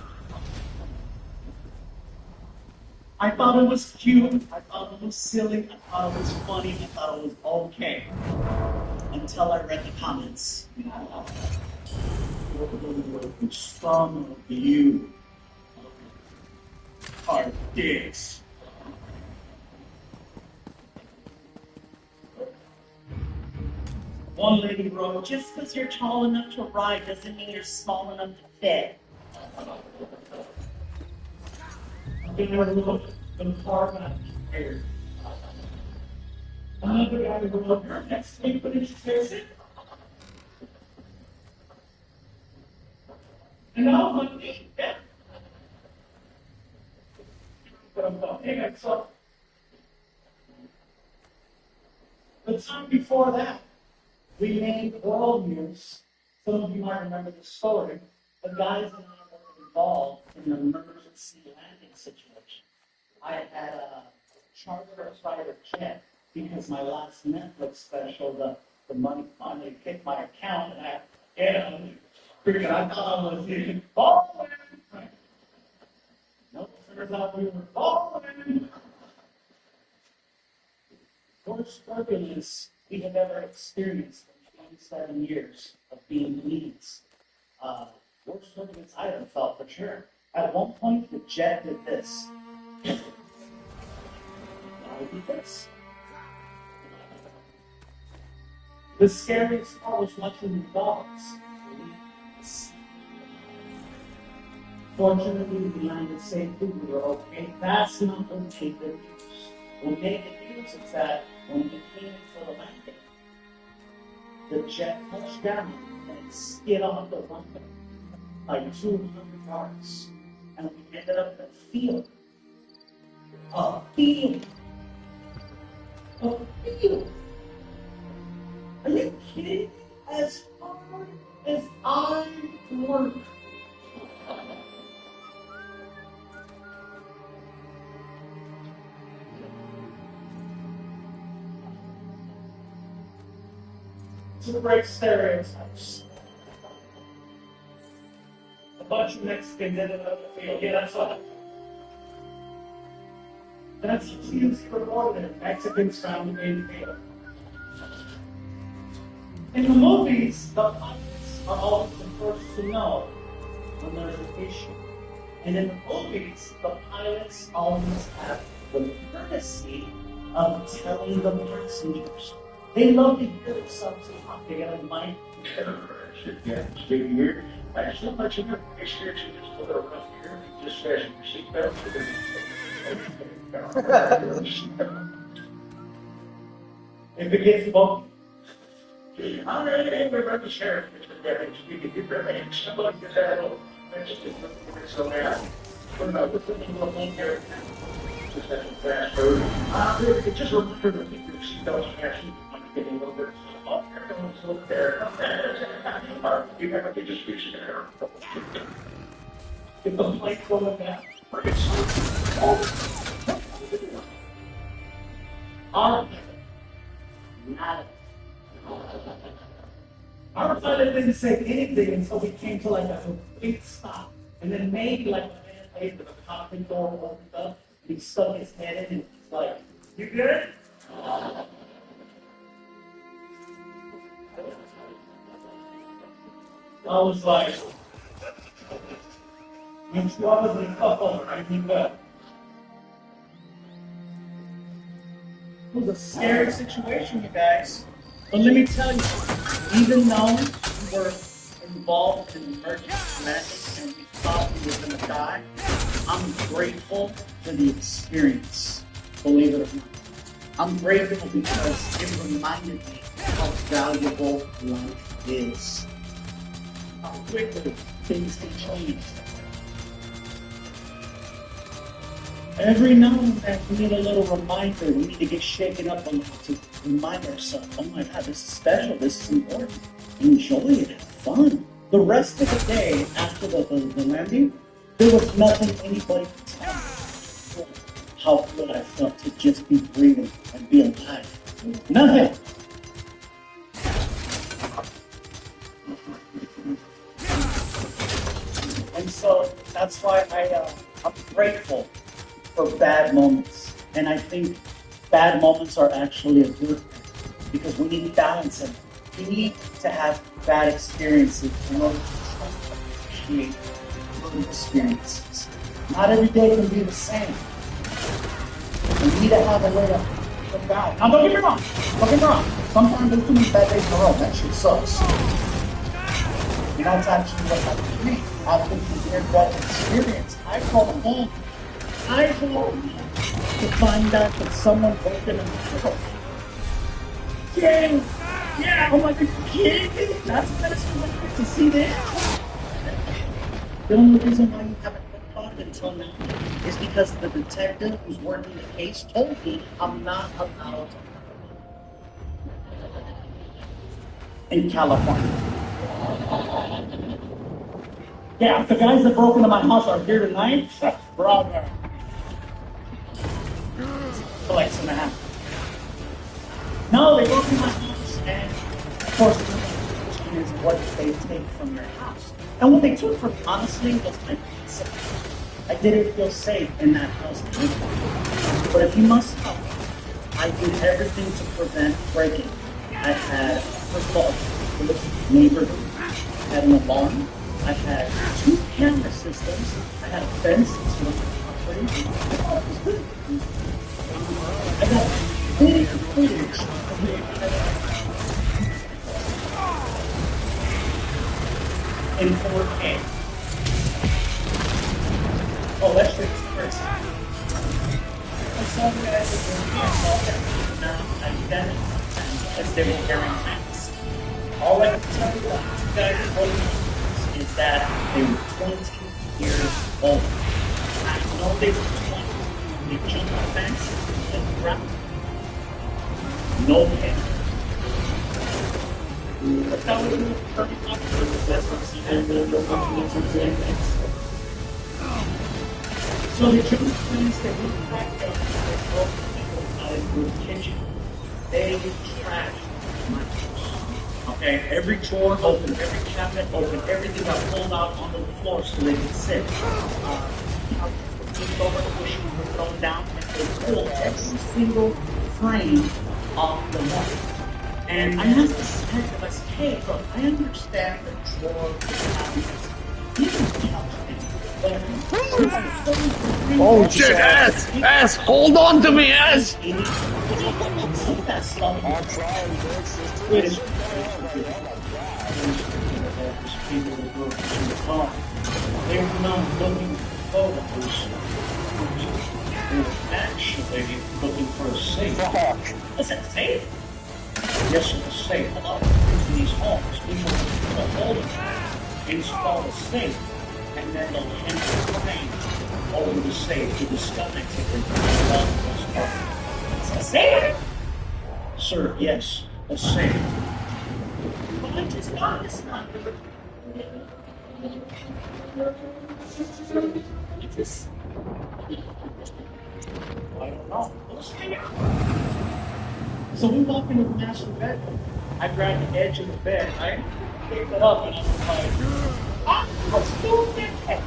I thought it was cute. I thought it was silly. I thought it was funny. I thought it was okay. Until I read the comments. Some of you are dicks. One lady wrote, just because you're tall enough to ride doesn't mean you're small enough to fit. Another guy wrote, her next week, but it's visit. And now I'm like, yeah. Anyway, so the time before that, we made world news. Some of you might remember the story. The guys and I were involved in an emergency landing situation. I had a charter a private jet because my last Netflix special, the money finally hit my account, and I thought I was in falling. Nope, turns out we were falling. Worst turbulence we have ever experienced in 27 years of being leads. Worst turbulence I ever felt, for sure. At one point, the jet did this. Now it did this. The scariest part was watching the dogs. Fortunately, we landed safely. We were okay. That's not going to take the news. What made the news is that when we came for the landing, the jet touched down and it skid off the runway like 200 yards. And we ended up in a field. A field. A field. Are you kidding? As hard as I work. To break stereotypes. A bunch of Mexicans ended up in the field. Yeah, that's all. That's TMZ reported it. Mexicans found in the field. In the movies, the pilots are always the first to know when there's an issue. And in the movies, the pilots always have the courtesy of telling the passengers. They love to hear themselves talk. They got a mic. Yeah, stay here. I just don't let you know. Make sure you just put it around here. Just fasten your seatbelt. If it gets bumpy. I'm ready to run the sheriff. You can get ready. Somebody get that old. I just didn't look at it so now. We're not looking at the whole here. Just have a fast road. Just remember to keep your seatbelts fastened. Getting a little bit off there, over there. You never get just reach there. Get the plate going down. Our pilot didn't say anything until we came to like a complete stop. And then maybe like a minute place, but the cockpit door opened up, and he stuck his head in, and he's like, "You good?" I was like, "You probably fuck over, right? You good?" It was a scary situation, you guys. But let me tell you, even though we were involved in emergency landing and we thought we were going to die, I'm grateful for the experience, believe it or not. I'm grateful because it reminded me how valuable life is. How quickly things can change. Every now and then, we need a little reminder. We need to get shaken up a little to remind ourselves, oh my God, this is special. This is important. Enjoy it. Have fun. The rest of the day after the landing, there was nothing anybody could tell me how good I felt to just be breathing and be alive. Nothing. And so that's why I'm grateful for bad moments. And I think bad moments are actually a good thing because we need balance in it. We need to have bad experiences in order to appreciate good experiences. Not every day can be the same. We need to have a way to balance. Now don't get me wrong. Don't get me wrong. Sometimes there's too many bad days in a row. That shit sucks. And that's actually what happened to me. After the near-death experience, I called home. I hope to find out that someone broke in the door. Yeah, oh my God, you kidding me? That's what it's like to see this. The only reason why you haven't been caught until now is because the detective who's working the case told me I'm not allowed to in California. Yeah, if the guys that broke into my house are here tonight, brother. Flex and a half. No, they broke into my house, and of course, the question is what did they take from your house? And what they took from, honestly, was my pizza. I didn't feel safe in that house. But if you must know, I did everything to prevent breaking. I had, first of all, a neighborhood. I had an alarm. I had 2 camera systems. I had a fence. I got big footage of the in 4K. Oh, that's the first. I saw the guys that were being called out as they were wearing masks. All I can tell you about these guys is that they were 20 years old. I know they were 20. They jumped the fence and ground. No pay. But that was 35 years of business. So they jumped the fence, they went back there, they broke people out of the kitchen. They trashed my house. Okay, every drawer open, every cabinet open, everything got pulled out onto the floor so they could sit. Tipped over, the cushions were thrown down, and they pulled every single frame off the wall. And I asked the detective, I said, hey, look, I understand the drawer, the cabinets, even the couch thing, but oh shit, ass, hold on to me, ass! that stuff. They were not looking for photos. They were actually looking for a safe. Is that safe? Yes, it was safe. A lot of things in these homes, people will hold it, install a safe, and then they'll hang the frame over the safe to discover it. It's a safe? Sir, yes, a safe. But I just got this one. I don't know. So we walk into the master bedroom. I grabbed the edge of the bed, right? Picked it up and I was like, let's do it.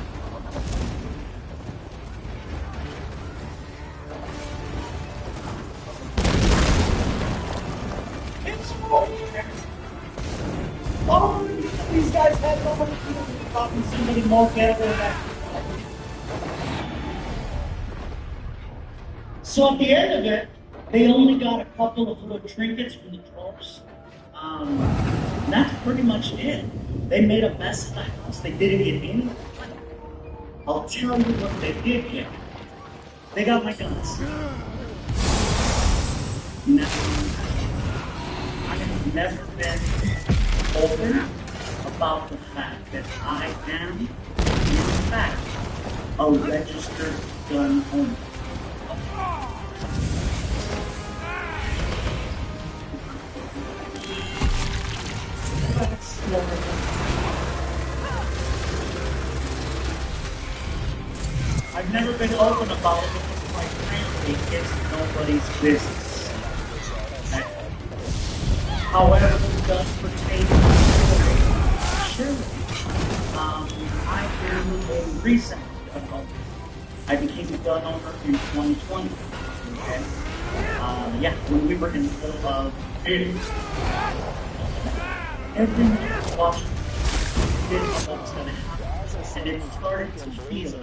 Oh, these guys had nobody to talk and somebody more better than that. So at the end of it, they only got a couple of little trinkets from the dwarves. And that's pretty much it. They made a mess of the house. They didn't get any. I'll tell you what they did get. They got my guns. Now, I have never been open about the fact that I am, in fact, a registered gun owner. I've never been open about it because, quite frankly, it's nobody's business. Okay? However, it does pertain to my story. Sure. I am a recent gun owner. I became a gun owner in 2020. Okay? Yeah, when we were in the middle of videos. Everyone was watching. Didn't know what was going to happen. And it started to feel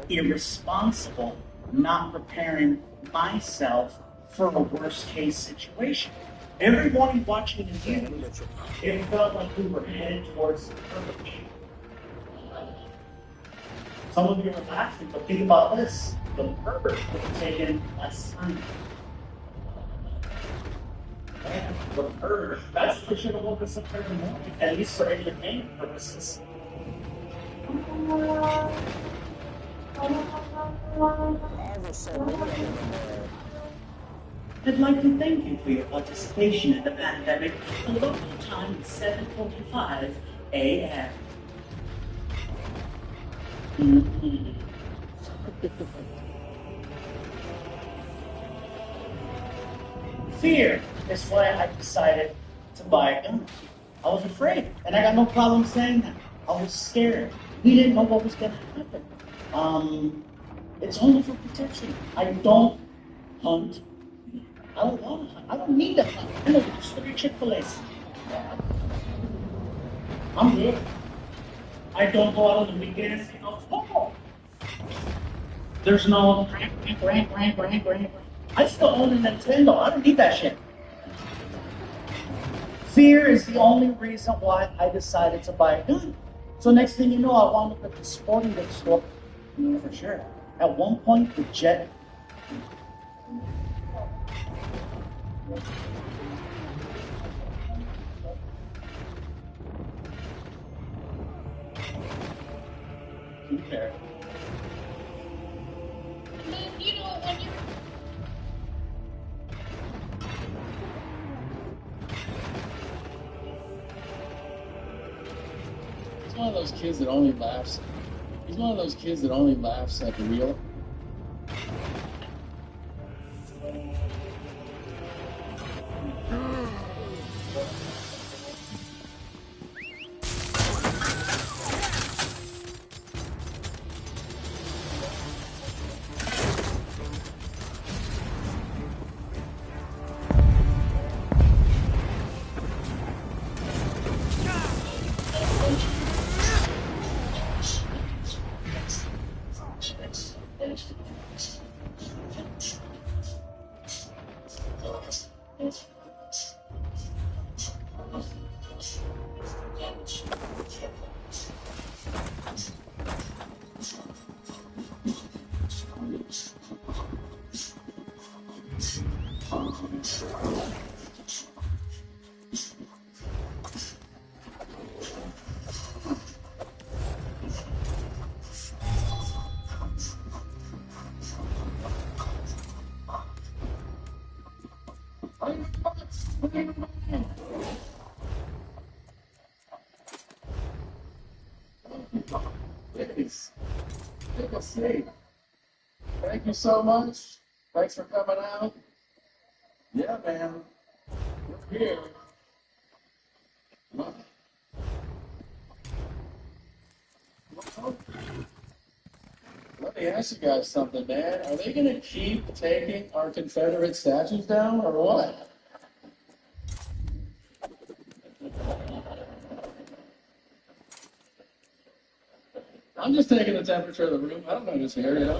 irresponsible not preparing myself for a worst case situation. Everyone watching the news, it felt like we were headed towards the purge. Some of you are laughing, but think about this. The purge would have taken less time. Man, the purge, that's what should have woken us up every morning, at least for entertainment purposes. I'd like to thank you for your participation in the pandemic. The local time is 7:45 a.m. Fear is why I decided to buy a gun. I was afraid, and I got no problem saying that. I was scared. We didn't know what was going to happen. It's only for protection. I don't hunt. I don't want to hunt. I don't need to hunt. I know just 3 Chick-fil-A's. I'm good. I don't go out on the weekends. There's no rank. I still own a Nintendo. I don't need that shit. Fear is the only reason why I decided to buy a gun. So next thing you know, I wound up at the sporting goods store. For sure. At one point, the jet. There. And then, you know, when you're He's one of those kids that only laughs. He's one of those kids that only laughs at the real. Please, take a seat. Thank you so much. Thanks for coming out. Yeah, man. We're here. Look. Let me ask you guys something, man. Are they going to keep taking our Confederate statues down or what? I'm just taking the temperature of the room. I don't know who's here, you know?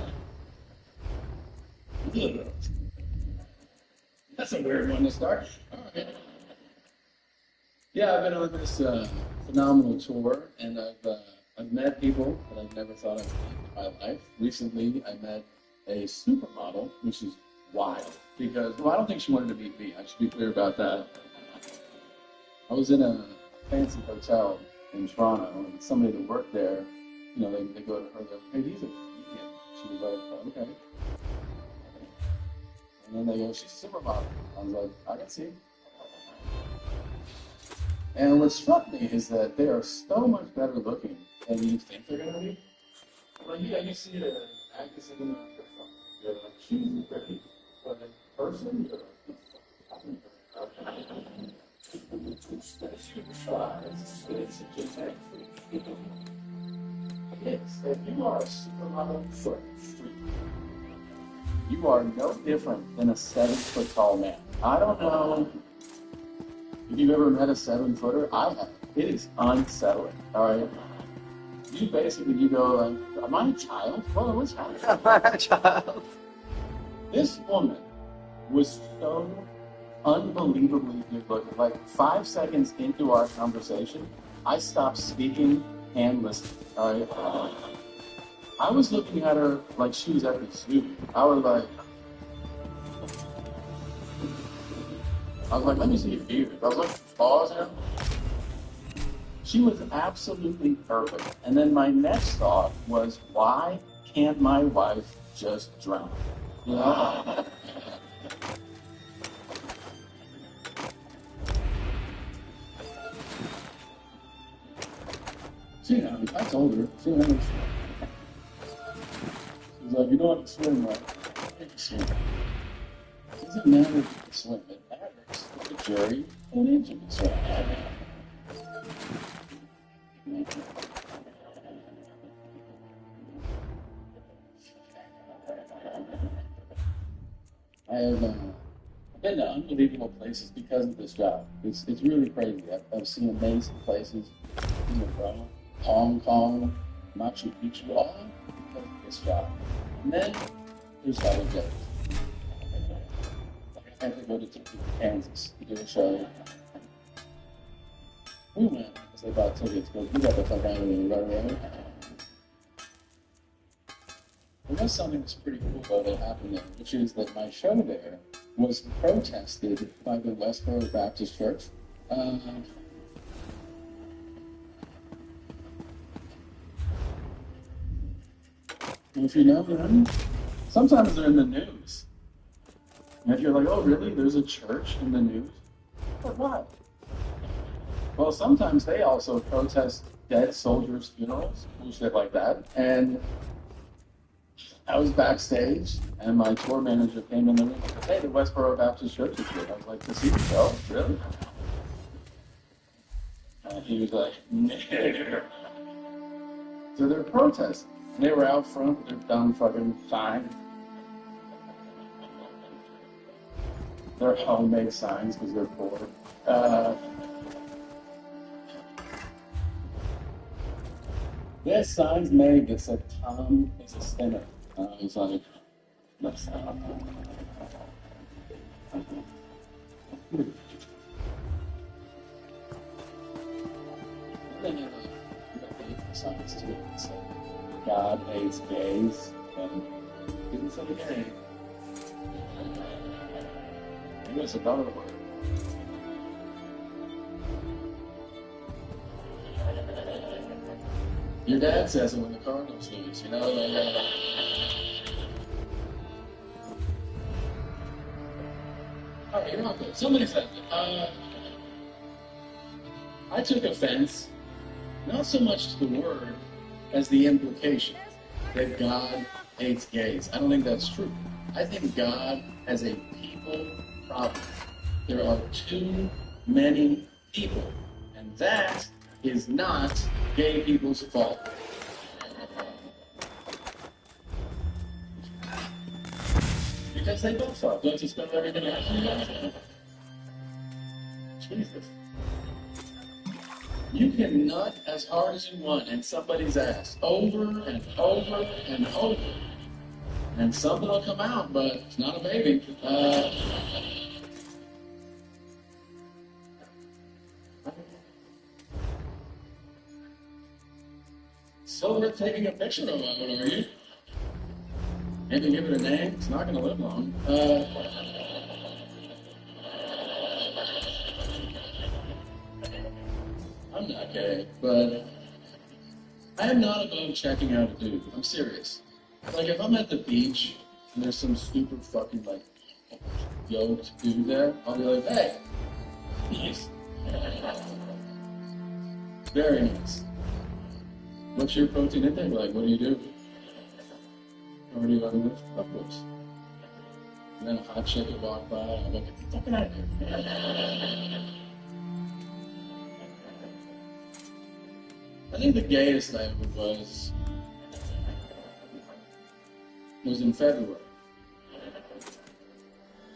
That's a weird one to start. All right. Yeah, I've been on this phenomenal tour, and I've met people that I've never thought I'd meet in my life. Recently, I met a supermodel, which is wild, because, well, I don't think she wanted to meet me. I should be clear about that. I was in a fancy hotel in Toronto, and somebody that worked there, you know, they go to her, hey, he's a comedian. She was like, okay. And then they go, she's a supermodel. I was like, I can see. And what struck me is that they are so much better looking than you think they're going to be. Like, yeah, you see the actress in the you're like, she's pretty. But in person, you're like, it's a genetic freak. Yes, if you are a supermodel freak, you are no different than a 7-foot tall man. I don't know if you've ever met a 7-footer. I have. It is unsettling. All right. You go like, am I a child? Well, what's happening? Am I a child? This woman was so unbelievably good looking. Like 5 seconds into our conversation, I stopped speaking and listening. All right. I was looking at her like she was at the zoo. I was like, let me see your beard. I was like, pause here. She was absolutely perfect. And then my next thought was, why can't my wife just drown? You know? I told her, she was like, you know what, swim right. I can swim. It doesn't matter if you can swim. It matters if the jury believes you can swim. I've been to unbelievable places because of this job. It's really crazy. I've seen amazing places in the world. Hong Kong, Machu Picchu, all because of this job. And then there's other jobs. Like I had to go to Kansas to do a show. We went because they bought tickets, but we got the fuck out of there right away. There was something that's pretty cool though that happened there, which is that my show there was protested by the Westboro Baptist Church. If you know them, sometimes they're in the news. And if you're like, oh really, there's a church in the news? For what? Well, sometimes they also protest dead soldiers' funerals, bullshit like that. And I was backstage, and my tour manager came in the room and said, hey, the Westboro Baptist Church is here. I was like, to see the show? Really? And he was like, no. So they're protesting. They were out front with their dumb fucking sign. They're homemade signs because they're poor. There's signs made that said Tom is a sinner. I was like, that's not. Then you have signs too. So God hates gays, and didn't say gay. It was another word. Your dad says it when the Cardinals lose, you know? Oh, you're not good. Somebody said that. I took offense, not so much to the word as the implication that God hates gays. I don't think that's true. I think God has a people problem. There are too many people, and that is not gay people's fault. Because they both suck. Don't you spend everything else? Jesus. You can nut as hard as you want in somebody's ass over and over and over. And something will come out, but it's not a baby. So worth taking a picture of it, are you? Maybe give it a name. It's not going to live long. I'm not gay, but I am not above checking out a dude. I'm serious. Like, if I'm at the beach and there's some super fucking, like, yoked dude there, I'll be like, hey, nice. Very nice. What's your protein intake like? What do you do? Or do you want to live? Of course. And then a hot chick would walk by, and I'm like, get the fuck out of here. I think the gayest I ever was in February.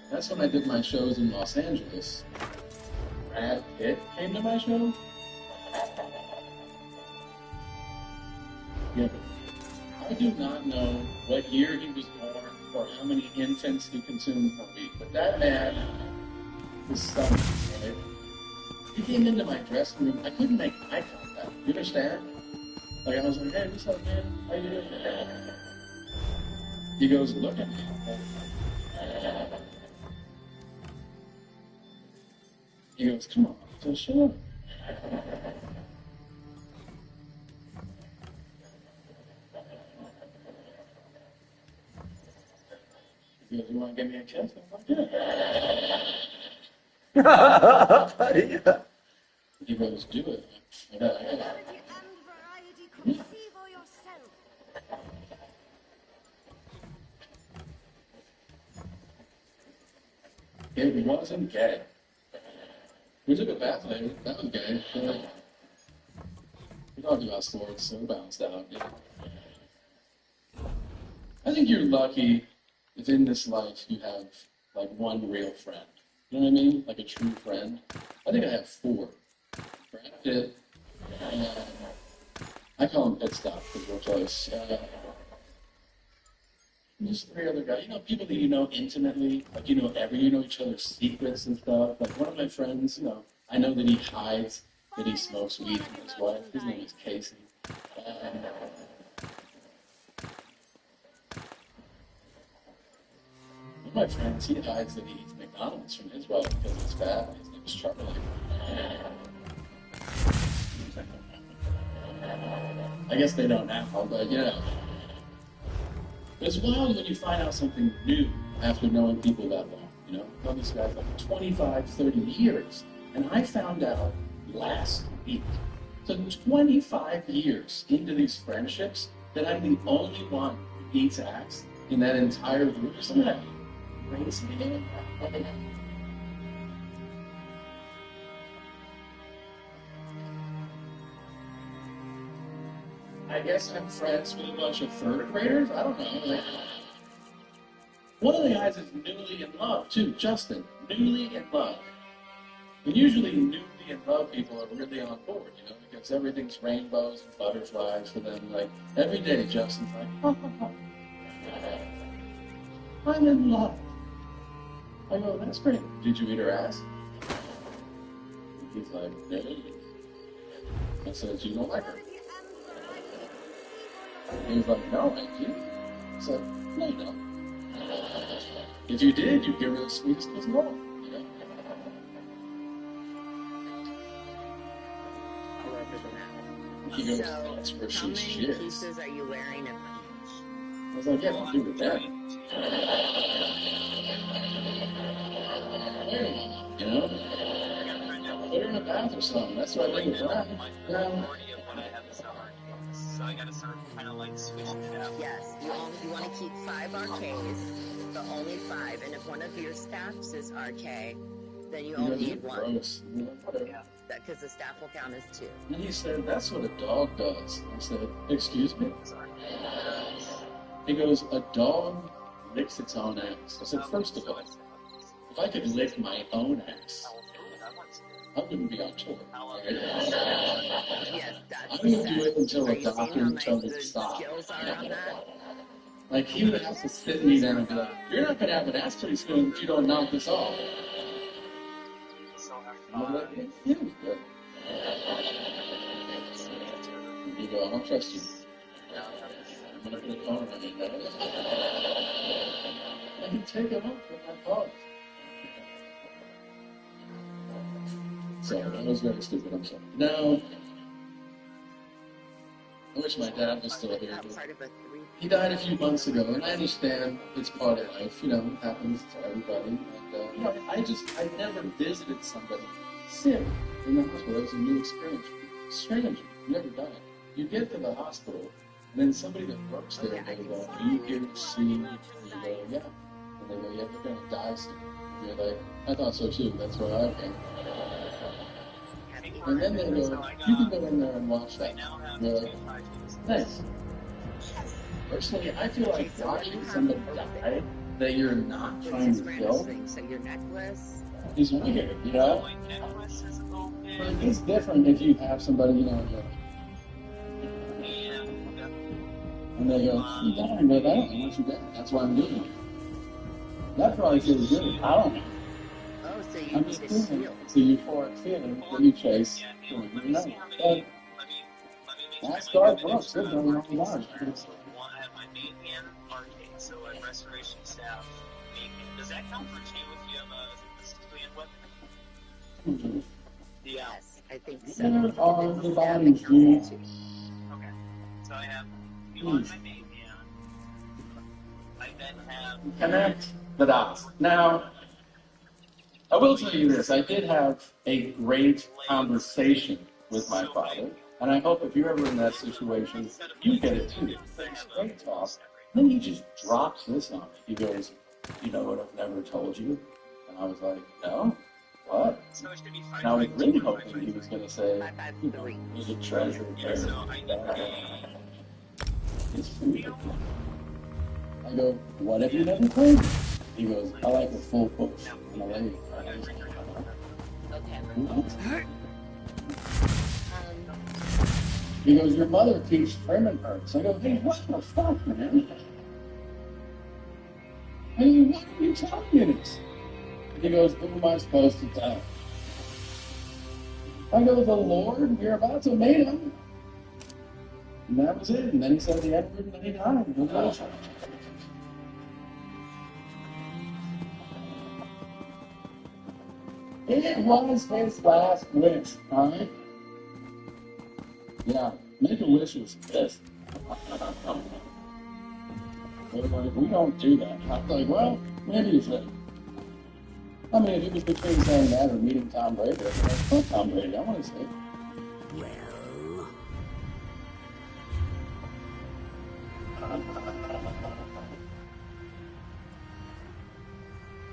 That's when I did my shows in Los Angeles. Brad Pitt came to my show. Yeah, I do not know what year he was born or how many infants he consumed per week, but that man was stunning, right? He came into my dressing room. I couldn't make eye contact. You understand? Like, I was like, hey, what's up, man? How you doing? He goes, look at me. He goes, come on, just shut up. He goes, you want to give me a kiss? I'm like, yeah. He goes, do it. I got it. It wasn't gay. We took a bath later. That was gay. We talked about sports, so it bounced out. Yeah. I think you're lucky if in this life you have, like, one real friend. You know what I mean? Like a true friend. I think I have 4. Brad Pitt. I call him Pit Stop because we're close. There's 3 other guys. You know, people that you know intimately. Like, you know each other's secrets and stuff. Like, one of my friends, I know that he hides that he smokes weed from his wife. His name is Casey. One of my friends, he hides that he eats McDonald's from his wife because it's fat. His name is Charlie. I guess they don't now, but yeah. It's wild when you find out something new after knowing people that long, you know? I've known these guys like 25, 30 years. And I found out last week, so 25 years into these friendships, that I'm the only one who eats ass in that entire group. Isn't that crazy? I guess I'm friends with a bunch of third graders. I don't know. Like, one of the guys is newly in love too. Justin, newly in love. And usually newly in love people are really on board, you know, because everything's rainbows and butterflies for them. Like, every day Justin's like, oh, I'm in love. I go, that's great. Did you eat her ass? He's like, no. I said, you don't like her. He was like, no, I do. I said, no, you don't. If you did, you'd give her the sweetest kiss of all. You know? He goes, that's where she shits. How many pieces are you wearing of each? I was like, yeah, don't do with that. Wait a minute, you know? Put her in a bath or something. That's what I think of that. So I gotta start kind of like switching it up. Yes, you want to keep 5 RKs, but only 5. And if one of your staffs is RK, then you only need 1. Gross. Yeah, because the staff will count as 2. And he said, that's what a dog does. I said, excuse me? Sorry. He goes, a dog licks its own ass. I said, first of all, if I could lick my own ass, I wouldn't be on tour. Yes, that's I the wouldn't set. do it until Are a you seeing doctor how would tell nice me to the stop. skills are on that? Like, he would have to sit me down and be like, you're not going to have an ass pretty soon if you don't knock this off. And I'm like, yeah, it was good. You go, I don't trust you. I'm going to put a phone on you. I can take it off with my phone. So that was very stupid. I'm sorry. No. I wish my dad was still here. He died a few months ago, and I understand it's part of life. You know, it happens to everybody. And, you know, I never visited somebody sick in the hospital. It was a new experience. Strange. Never done it. You get to the hospital, and then somebody that works there goes, "Are you here to see?" And you go, "Yeah." And they go, "Yeah, they're going to die soon." And you're like, "I thought so too. That's why I came." And then they go, "You can go in there and watch that." And you're like, "Thanks." Personally, I feel like watching somebody die that you're not trying to kill is weird, you know? But it's different if you have somebody, you know, and they go, "I'm dying, but I don't know what you got. That's why I'm doing it." That probably feels good. I don't know. I'm just feeling it's a euphoric feeling that you chase. You know, but that's Garth Brooks. They're going on the line. I have my main man arcade, so like restoration staff, main man. Does that count for two if you have a civilian weapon? Yes, I think so. Yeah, on the bodies, dude. Okay. So I have you on my main man. I then have Connect the dots. Now, I will tell you this. I did have a great conversation with my father, and I hope if you're ever in that situation, you get it too. It's great talk. Then he just drops this on me. He goes, "You know what I've never told you?" And I was like, "No, what?" And I was really hoping he was going to say, "You know, there's a treasure buried." It's food. I go, "What have you never told me?" He goes, "I like a full bush and a lady." What? He goes, "Your mother keeps trimming her." So I go, "Hey, what the fuck, man? I mean, why are you telling me this?" He goes, "Who am I supposed to tell?" I go, "The Lord, you're about to meet him." And that was it. And then he said the N-word and then he died. It was awesome. It was his last wish, alright? Yeah, make a wish was this. They're like, "We don't do that." I'm like, "Well, maybe you should." I mean, if it was between saying that or meeting Tom Brady, I'd be like, "Fuck Tom Brady, I want to see it."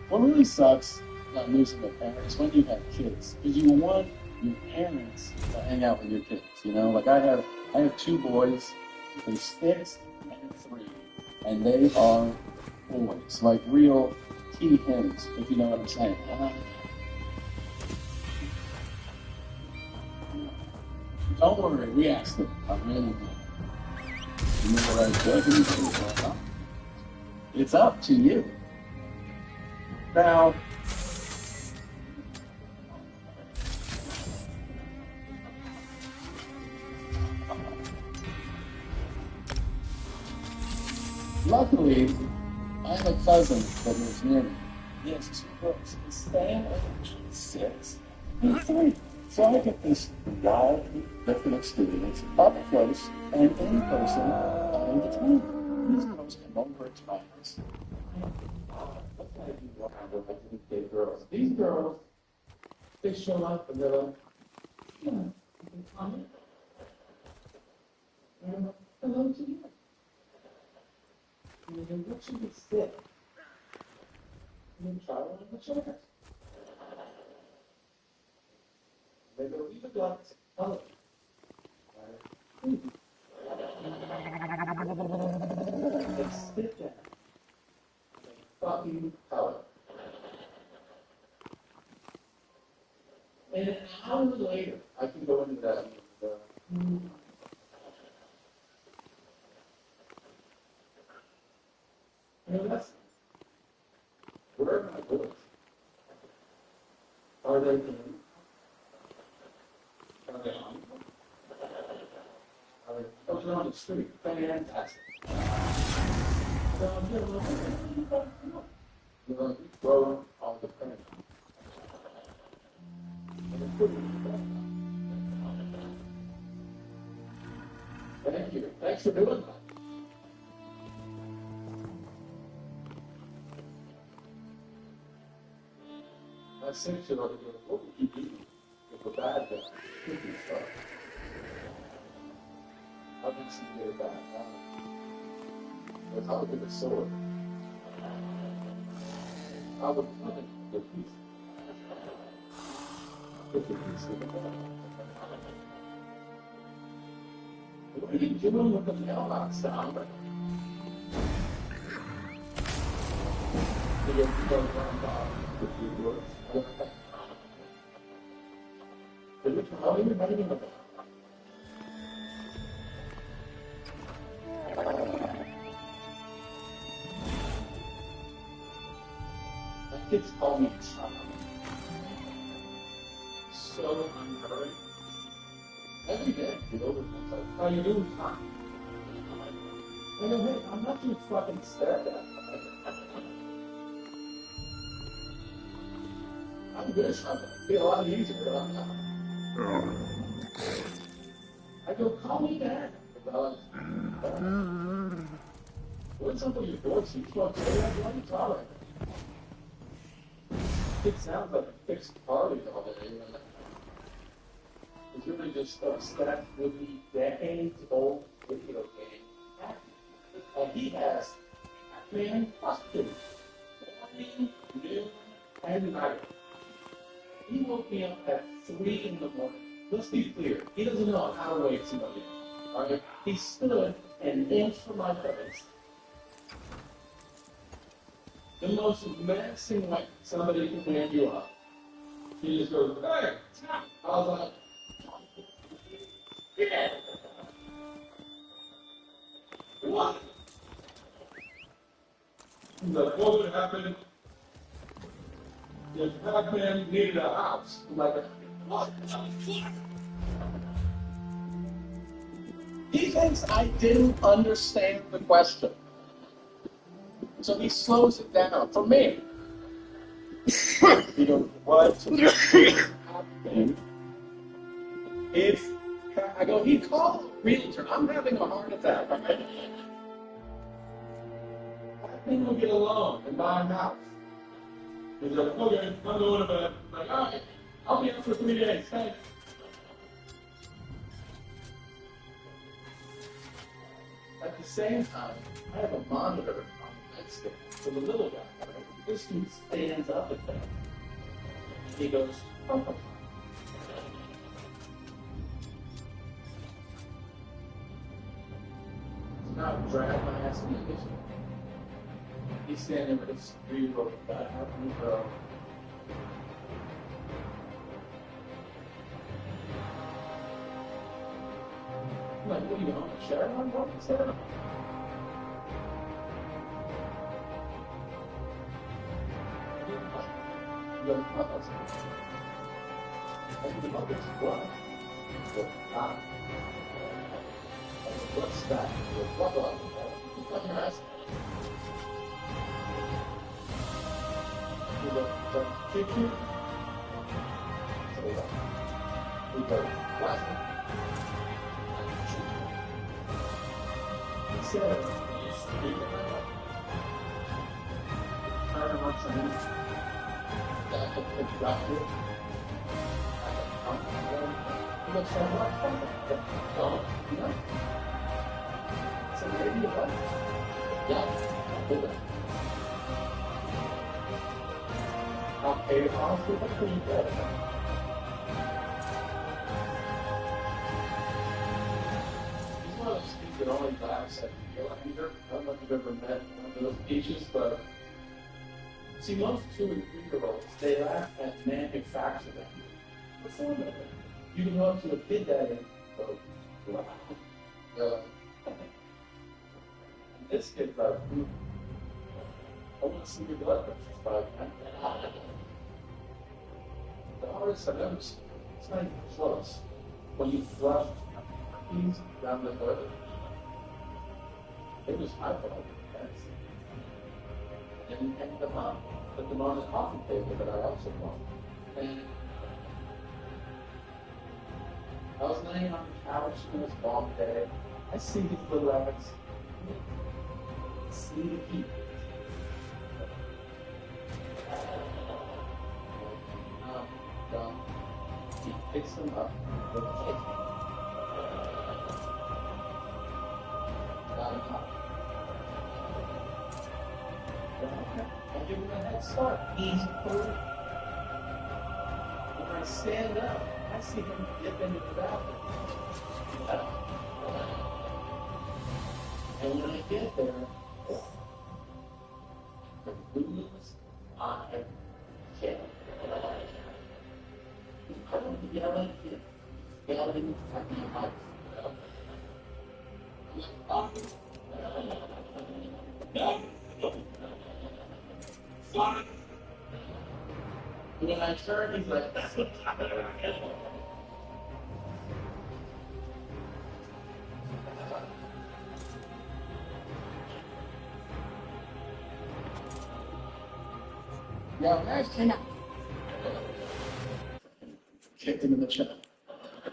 What really sucks about losing a parent is when you have kids, because you want your parents to hang out with your kids. You know, like I have two boys, they're 6 and 3, and they are boys, like real key hens, if you know what I'm saying. Don't worry, we asked them. I really do. You know what I said? It's up to you. Now, luckily, I have a cousin that lives near me. He has 2 girls. Stan is 6 and 3. So I get this wildly different experience up close and in person all the time. These girls come over to my house. What can I do around with these big girls? These girls, they show up and they're like, "Yeah, you can come in." And I'm like, "Hello to you." And then what should we sit? And then try one of the chairs. They go, "We would like to color." They sit down. They fucking color. And an hour later, I can go into that. That's where are my boys? Are they in? Are they on? Are they? Oh, they're on the street. Fantastic. We throw all the credit. Thank you. Thanks for doing that. I said to her, what would you do if a bad guy took your stuff? How did she get it back? Because I would get a sword. I would cut it to pieces. Put the piece in the back. What are you doing with the mailbox down there? You don't run by the few words. How are you writing about? My kids call me Tom. So unnerving. Every day, the older ones like, how you doing, Tom? I go, hey, I'm not too fucking stared at. I'm good, son. It'd be a lot easier. I go, call me dad. What's up with your voice? You can't say that? What are you talking about? It sounds like a fixed party all day. It's really just stuff with the decades-old video game. And he has Pac-Man costumes. Morning, noon, and night. He woke me up at 3 in the morning. Let's be clear, he doesn't know how to wake somebody up. Alright? He stood an inch from my face. The most menacing way somebody can wake you up. He just goes, hey, stop. I was like, yeah. What? He's like, what would happen if Pac-Man needed a house? I'm like, what the fuck? He thinks I didn't understand the question. So he slows it down for me. He goes, what would happen if I go, he called a realtor. I'm having a heart attack. Right? Pac-Man will get a loan and buy a house. He's like, okay, I'm going to bed. I'm like, all right, I'll be up for 3 days. Thanks. At the same time, I have a monitor on the nightstand for the little guy. Right? This dude stands up at that. And he goes, oh. So now I drag my ass in the kitchen. He's standing with his 3-year-old guy. How can you go? I'm like, what are you on the shower? I'm walking down. You're not us. And the mother's what? Ah. What's that? What was it? You fucking ask. We go, chicken. So what? We go, plastic. He said, you speak about it. Trying to watch something. That could drop you. He looks like what? Oh, you know? So maybe what? Yeah, hold it. I'll pay it off with a pretty good. He's one of those things that only laughs at real anger. I don't know if you've ever met one of those peaches, but see, most 2- and 3-year-olds, they laugh at manufacturing. You can go up to a kid that age, go, wow. This kid's like, I want to see your blood pressure spike, man. The hardest I've ever seen, it's not even close. When you flush these down the hood, it was high for like intense. And you hang them up, put them on the coffee table that I also bought. And I was laying on the couch in this long day. I see these little rabbits. See the heat. He picks them up with a kick. Got him up. I give him a head start. He's cool. When I stand up, I see him dip into the bathroom. And when I get there, the blues I can't. I don't yelling at my wife. When I turn, he's like, yeah, nice. Kicked him in the chest.